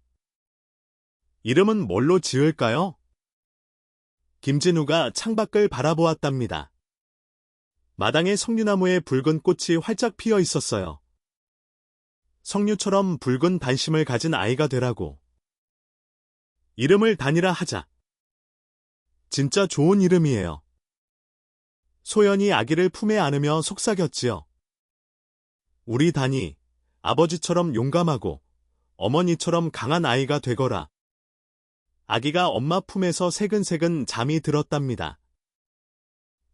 이름은 뭘로 지을까요? 김진우가 창밖을 바라보았답니다. 마당에 석류나무에 붉은 꽃이 활짝 피어 있었어요. 석류처럼 붉은 단심을 가진 아이가 되라고. 이름을 단이라 하자. 진짜 좋은 이름이에요. 소연이 아기를 품에 안으며 속삭였지요. 우리 단이 아버지처럼 용감하고 어머니처럼 강한 아이가 되거라. 아기가 엄마 품에서 새근새근 잠이 들었답니다.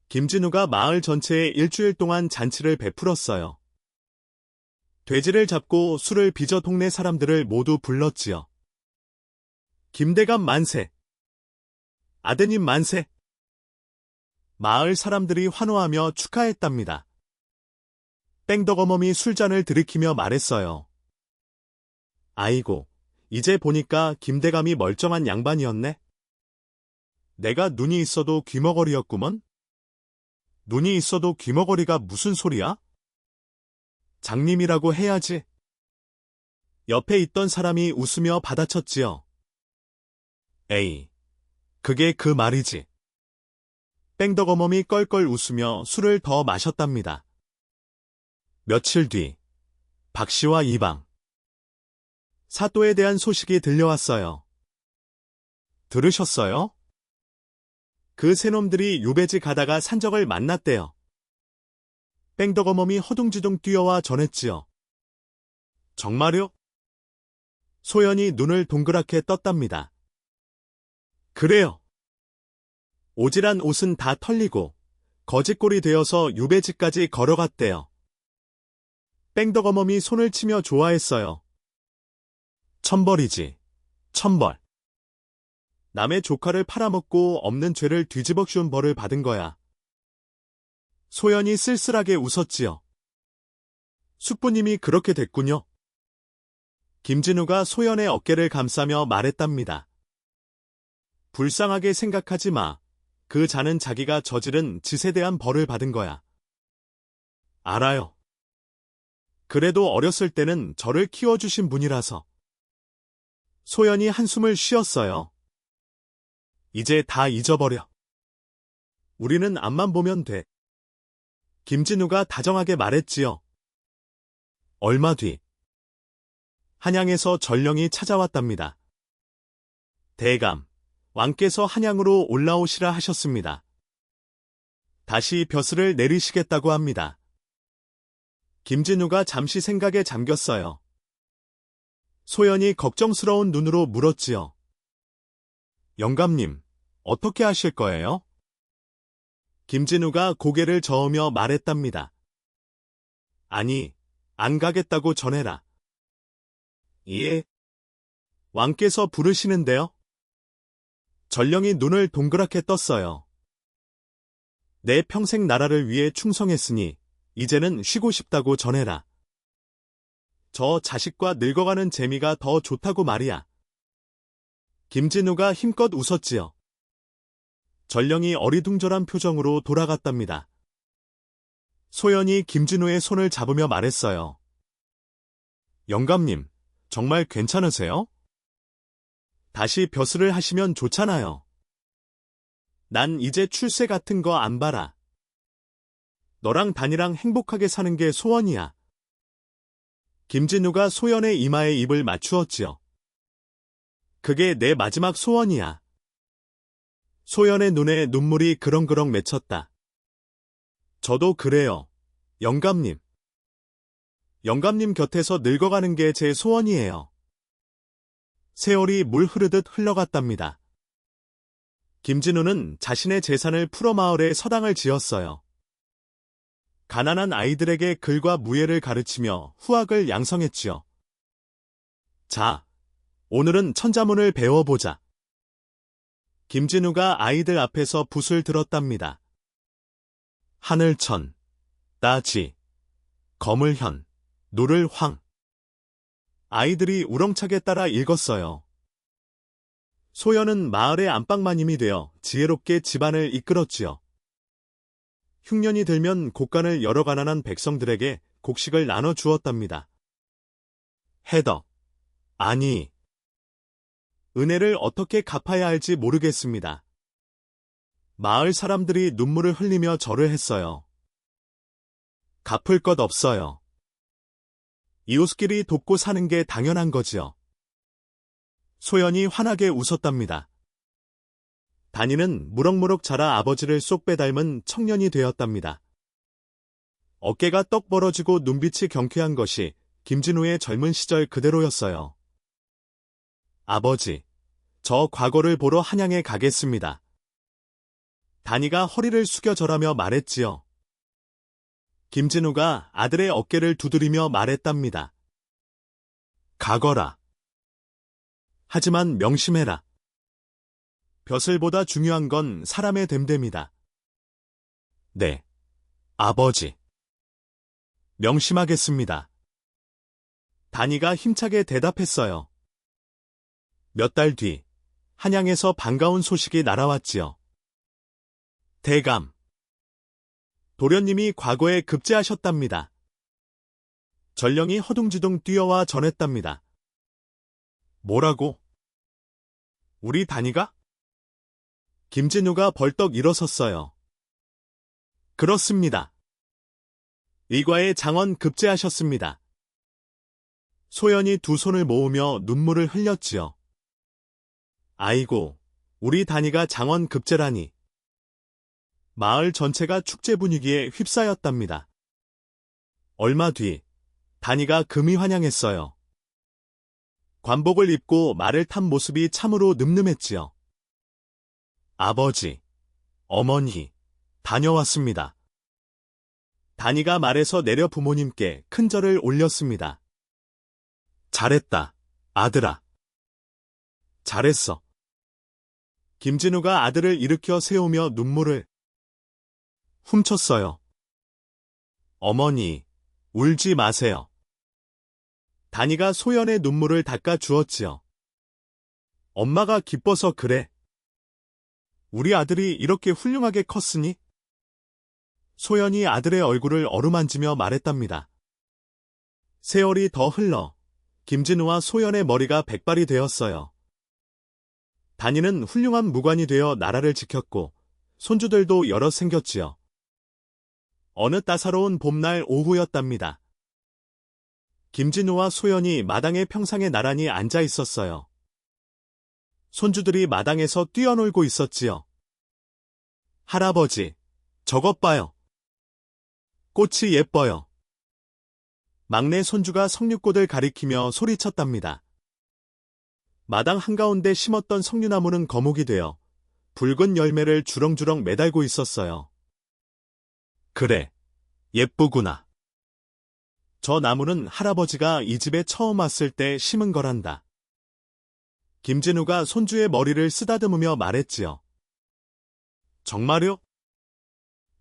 김진우가 마을 전체에 일주일 동안 잔치를 베풀었어요. 돼지를 잡고 술을 빚어 동네 사람들을 모두 불렀지요. 김대감 만세! 아드님 만세! 마을 사람들이 환호하며 축하했답니다. 뺑덕어멈이 술잔을 들이키며 말했어요. 아이고, 이제 보니까 김대감이 멀쩡한 양반이었네. 내가 눈이 있어도 귀머거리였구먼? 눈이 있어도 귀머거리가 무슨 소리야? 장님이라고 해야지. 옆에 있던 사람이 웃으며 받아쳤지요. 에이, 그게 그 말이지. 뺑덕어멈이 껄껄 웃으며 술을 더 마셨답니다. 며칠 뒤, 박씨와 이방. 사또에 대한 소식이 들려왔어요. 들으셨어요? 그 새놈들이 유배지 가다가 산적을 만났대요. 뺑덕어멈이 허둥지둥 뛰어와 전했지요. 정말요? 소연이 눈을 동그랗게 떴답니다. 그래요. 오질한 옷은 다 털리고 거짓골이 되어서 유배지까지 걸어갔대요. 뺑덕어멈이 손을 치며 좋아했어요. 천벌이지, 천벌. 남의 조카를 팔아먹고 없는 죄를 뒤집어 씌운 벌을 받은 거야. 소연이 쓸쓸하게 웃었지요. 숙부님이 그렇게 됐군요. 김진우가 소연의 어깨를 감싸며 말했답니다. 불쌍하게 생각하지 마. 그 자는 자기가 저지른 짓에 대한 벌을 받은 거야. 알아요. 그래도 어렸을 때는 저를 키워주신 분이라서. 소연이 한숨을 쉬었어요. 이제 다 잊어버려. 우리는 앞만 보면 돼. 김진우가 다정하게 말했지요. 얼마 뒤 한양에서 전령이 찾아왔답니다. 대감, 왕께서 한양으로 올라오시라 하셨습니다. 다시 벼슬을 내리시겠다고 합니다. 김진우가 잠시 생각에 잠겼어요. 소연이 걱정스러운 눈으로 물었지요. 영감님, 어떻게 하실 거예요? 김진우가 고개를 저으며 말했답니다. 아니, 안 가겠다고 전해라. 예. 왕께서 부르시는데요? 전령이 눈을 동그랗게 떴어요. 내 평생 나라를 위해 충성했으니 이제는 쉬고 싶다고 전해라. 저 자식과 늙어가는 재미가 더 좋다고 말이야. 김진우가 힘껏 웃었지요. 전령이 어리둥절한 표정으로 돌아갔답니다. 소연이 김진우의 손을 잡으며 말했어요. 영감님, 정말 괜찮으세요? 다시 벼슬을 하시면 좋잖아요. 난 이제 출세 같은 거 안 봐라. 너랑 단이랑 행복하게 사는 게 소원이야. 김진우가 소연의 이마에 입을 맞추었지요. 그게 내 마지막 소원이야. 소연의 눈에 눈물이 그렁그렁 맺혔다. 저도 그래요, 영감님. 영감님 곁에서 늙어가는 게 제 소원이에요. 세월이 물 흐르듯 흘러갔답니다. 김진우는 자신의 재산을 풀어 마을에 서당을 지었어요. 가난한 아이들에게 글과 무예를 가르치며 후학을 양성했지요. 자, 오늘은 천자문을 배워보자. 김진우가 아이들 앞에서 붓을 들었답니다. 하늘천, 따지, 거물현, 노를황. 아이들이 우렁차게 따라 읽었어요. 소연은 마을의 안방마님이 되어 지혜롭게 집안을 이끌었지요. 흉년이 들면 곡간을 열어 가난한 백성들에게 곡식을 나눠 주었답니다. 해덕, 아니, 은혜를 어떻게 갚아야 할지 모르겠습니다. 마을 사람들이 눈물을 흘리며 절을 했어요. 갚을 것 없어요. 이웃끼리 돕고 사는 게 당연한 거지요. 소연이 환하게 웃었답니다. 단이는 무럭무럭 자라 아버지를 쏙 빼닮은 청년이 되었답니다. 어깨가 떡 벌어지고 눈빛이 경쾌한 것이 김진우의 젊은 시절 그대로였어요. 아버지, 저 과거를 보러 한양에 가겠습니다. 단이가 허리를 숙여 절하며 말했지요. 김진우가 아들의 어깨를 두드리며 말했답니다. 가거라. 하지만 명심해라. 벼슬보다 중요한 건 사람의 됨됨이다. 네, 아버지. 명심하겠습니다. 단이가 힘차게 대답했어요. 몇 달 뒤, 한양에서 반가운 소식이 날아왔지요. 대감. 도련님이 과거에 급제하셨답니다. 전령이 허둥지둥 뛰어와 전했답니다. 뭐라고? 우리 단이가? 김진우가 벌떡 일어섰어요. 그렇습니다. 일과의 장원 급제하셨습니다. 소연이 두 손을 모으며 눈물을 흘렸지요. 아이고, 우리 단이가 장원 급제라니. 마을 전체가 축제 분위기에 휩싸였답니다. 얼마 뒤, 단이가 금이 환영했어요. 관복을 입고 말을 탄 모습이 참으로 늠름했지요. 아버지, 어머니, 다녀왔습니다. 단이가 말에서 내려 부모님께 큰 절을 올렸습니다. 잘했다, 아들아. 잘했어. 김진우가 아들을 일으켜 세우며 눈물을 훔쳤어요. 어머니, 울지 마세요. 단이가 소연의 눈물을 닦아 주었지요. 엄마가 기뻐서 그래. 우리 아들이 이렇게 훌륭하게 컸으니? 소연이 아들의 얼굴을 어루만지며 말했답니다. 세월이 더 흘러 김진우와 소연의 머리가 백발이 되었어요. 단이는 훌륭한 무관이 되어 나라를 지켰고 손주들도 여럿 생겼지요. 어느 따사로운 봄날 오후였답니다. 김진우와 소연이 마당의 평상에 나란히 앉아 있었어요. 손주들이 마당에서 뛰어놀고 있었지요. 할아버지, 저것 봐요. 꽃이 예뻐요. 막내 손주가 석류꽃을 가리키며 소리쳤답니다. 마당 한가운데 심었던 석류나무는 거목이 되어 붉은 열매를 주렁주렁 매달고 있었어요. 그래, 예쁘구나. 저 나무는 할아버지가 이 집에 처음 왔을 때 심은 거란다. 김진우가 손주의 머리를 쓰다듬으며 말했지요. 정말요?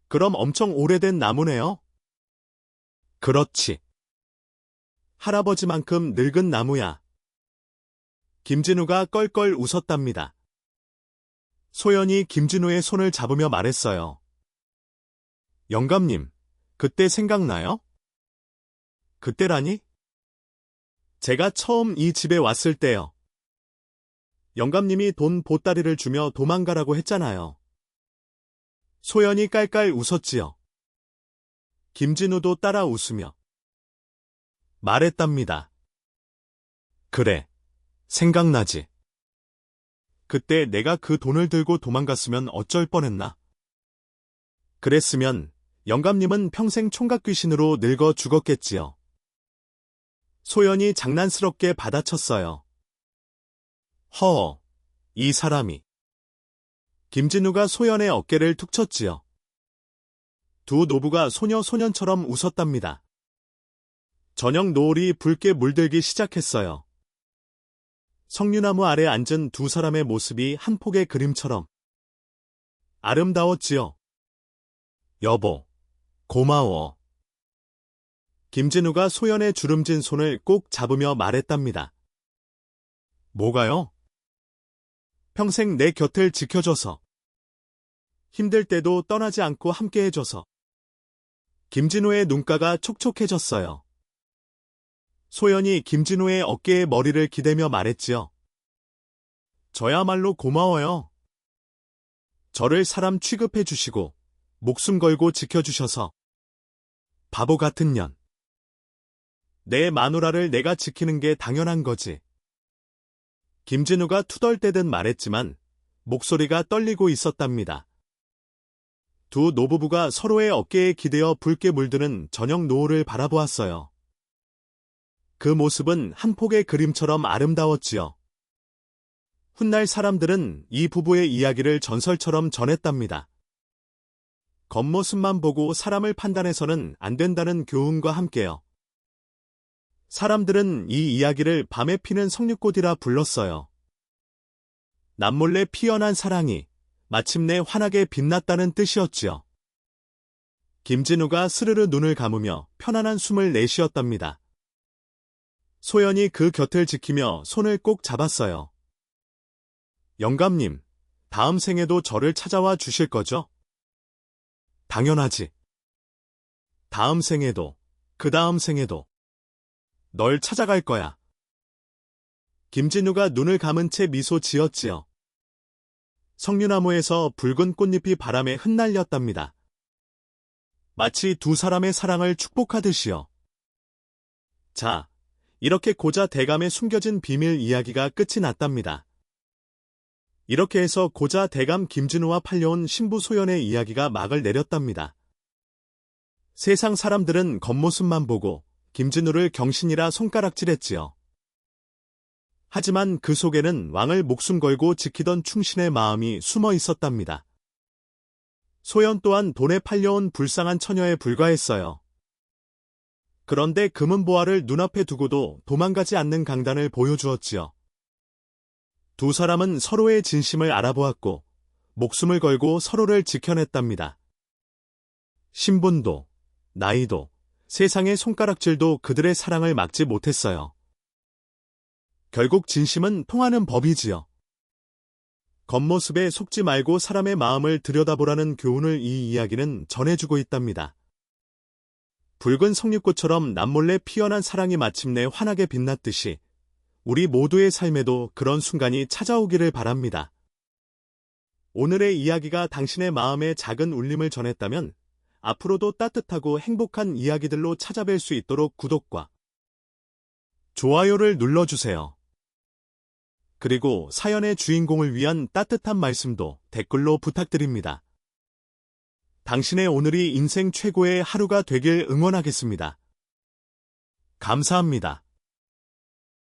그럼 엄청 오래된 나무네요? 그렇지. 할아버지만큼 늙은 나무야. 김진우가 껄껄 웃었답니다. 소연이 김진우의 손을 잡으며 말했어요. 영감님, 그때 생각나요? 그때라니? 제가 처음 이 집에 왔을 때요. 영감님이 돈 보따리를 주며 도망가라고 했잖아요. 소연이 깔깔 웃었지요. 김진우도 따라 웃으며 말했답니다. 그래, 생각나지. 그때 내가 그 돈을 들고 도망갔으면 어쩔 뻔했나? 그랬으면 영감님은 평생 총각 귀신으로 늙어 죽었겠지요. 소연이 장난스럽게 받아쳤어요. 허, 이 사람이. 김진우가 소연의 어깨를 툭 쳤지요. 두 노부가 소년처럼 웃었답니다. 저녁 노을이 붉게 물들기 시작했어요. 석류나무 아래 앉은 두 사람의 모습이 한 폭의 그림처럼 아름다웠지요. 여보, 고마워. 김진우가 소연의 주름진 손을 꼭 잡으며 말했답니다. 뭐가요? 평생 내 곁을 지켜줘서. 힘들 때도 떠나지 않고 함께해줘서. 김진우의 눈가가 촉촉해졌어요. 소연이 김진우의 어깨에 머리를 기대며 말했지요. 저야말로 고마워요. 저를 사람 취급해 주시고 목숨 걸고 지켜주셔서. 바보 같은 년. 내 마누라를 내가 지키는 게 당연한 거지. 김진우가 투덜대듯 말했지만 목소리가 떨리고 있었답니다. 두 노부부가 서로의 어깨에 기대어 붉게 물드는 저녁 노을을 바라보았어요. 그 모습은 한 폭의 그림처럼 아름다웠지요. 훗날 사람들은 이 부부의 이야기를 전설처럼 전했답니다. 겉모습만 보고 사람을 판단해서는 안 된다는 교훈과 함께요. 사람들은 이 이야기를 밤에 피는 석류꽃이라 불렀어요. 남몰래 피어난 사랑이 마침내 환하게 빛났다는 뜻이었지요. 김진우가 스르르 눈을 감으며 편안한 숨을 내쉬었답니다. 소연이 그 곁을 지키며 손을 꼭 잡았어요. 영감님, 다음 생에도 저를 찾아와 주실 거죠? 당연하지. 다음 생에도, 그 다음 생에도 널 찾아갈 거야. 김진우가 눈을 감은 채 미소 지었지요. 석류나무에서 붉은 꽃잎이 바람에 흩날렸답니다. 마치 두 사람의 사랑을 축복하듯이요. 자, 이렇게 고자 대감의 숨겨진 비밀 이야기가 끝이 났답니다. 이렇게 해서 고자 대감 김진우와 팔려온 신부 소연의 이야기가 막을 내렸답니다. 세상 사람들은 겉모습만 보고 김진우를 경신이라 손가락질했지요. 하지만 그 속에는 왕을 목숨 걸고 지키던 충신의 마음이 숨어 있었답니다. 소연 또한 돈에 팔려온 불쌍한 처녀에 불과했어요. 그런데 금은보화를 눈앞에 두고도 도망가지 않는 강단을 보여주었지요. 두 사람은 서로의 진심을 알아보았고 목숨을 걸고 서로를 지켜냈답니다. 신분도, 나이도, 세상의 손가락질도 그들의 사랑을 막지 못했어요. 결국 진심은 통하는 법이지요. 겉모습에 속지 말고 사람의 마음을 들여다보라는 교훈을 이 이야기는 전해주고 있답니다. 붉은 석류꽃처럼 남몰래 피어난 사랑이 마침내 환하게 빛났듯이 우리 모두의 삶에도 그런 순간이 찾아오기를 바랍니다. 오늘의 이야기가 당신의 마음에 작은 울림을 전했다면 앞으로도 따뜻하고 행복한 이야기들로 찾아뵐 수 있도록 구독과 좋아요를 눌러주세요. 그리고 사연의 주인공을 위한 따뜻한 말씀도 댓글로 부탁드립니다. 당신의 오늘이 인생 최고의 하루가 되길 응원하겠습니다. 감사합니다.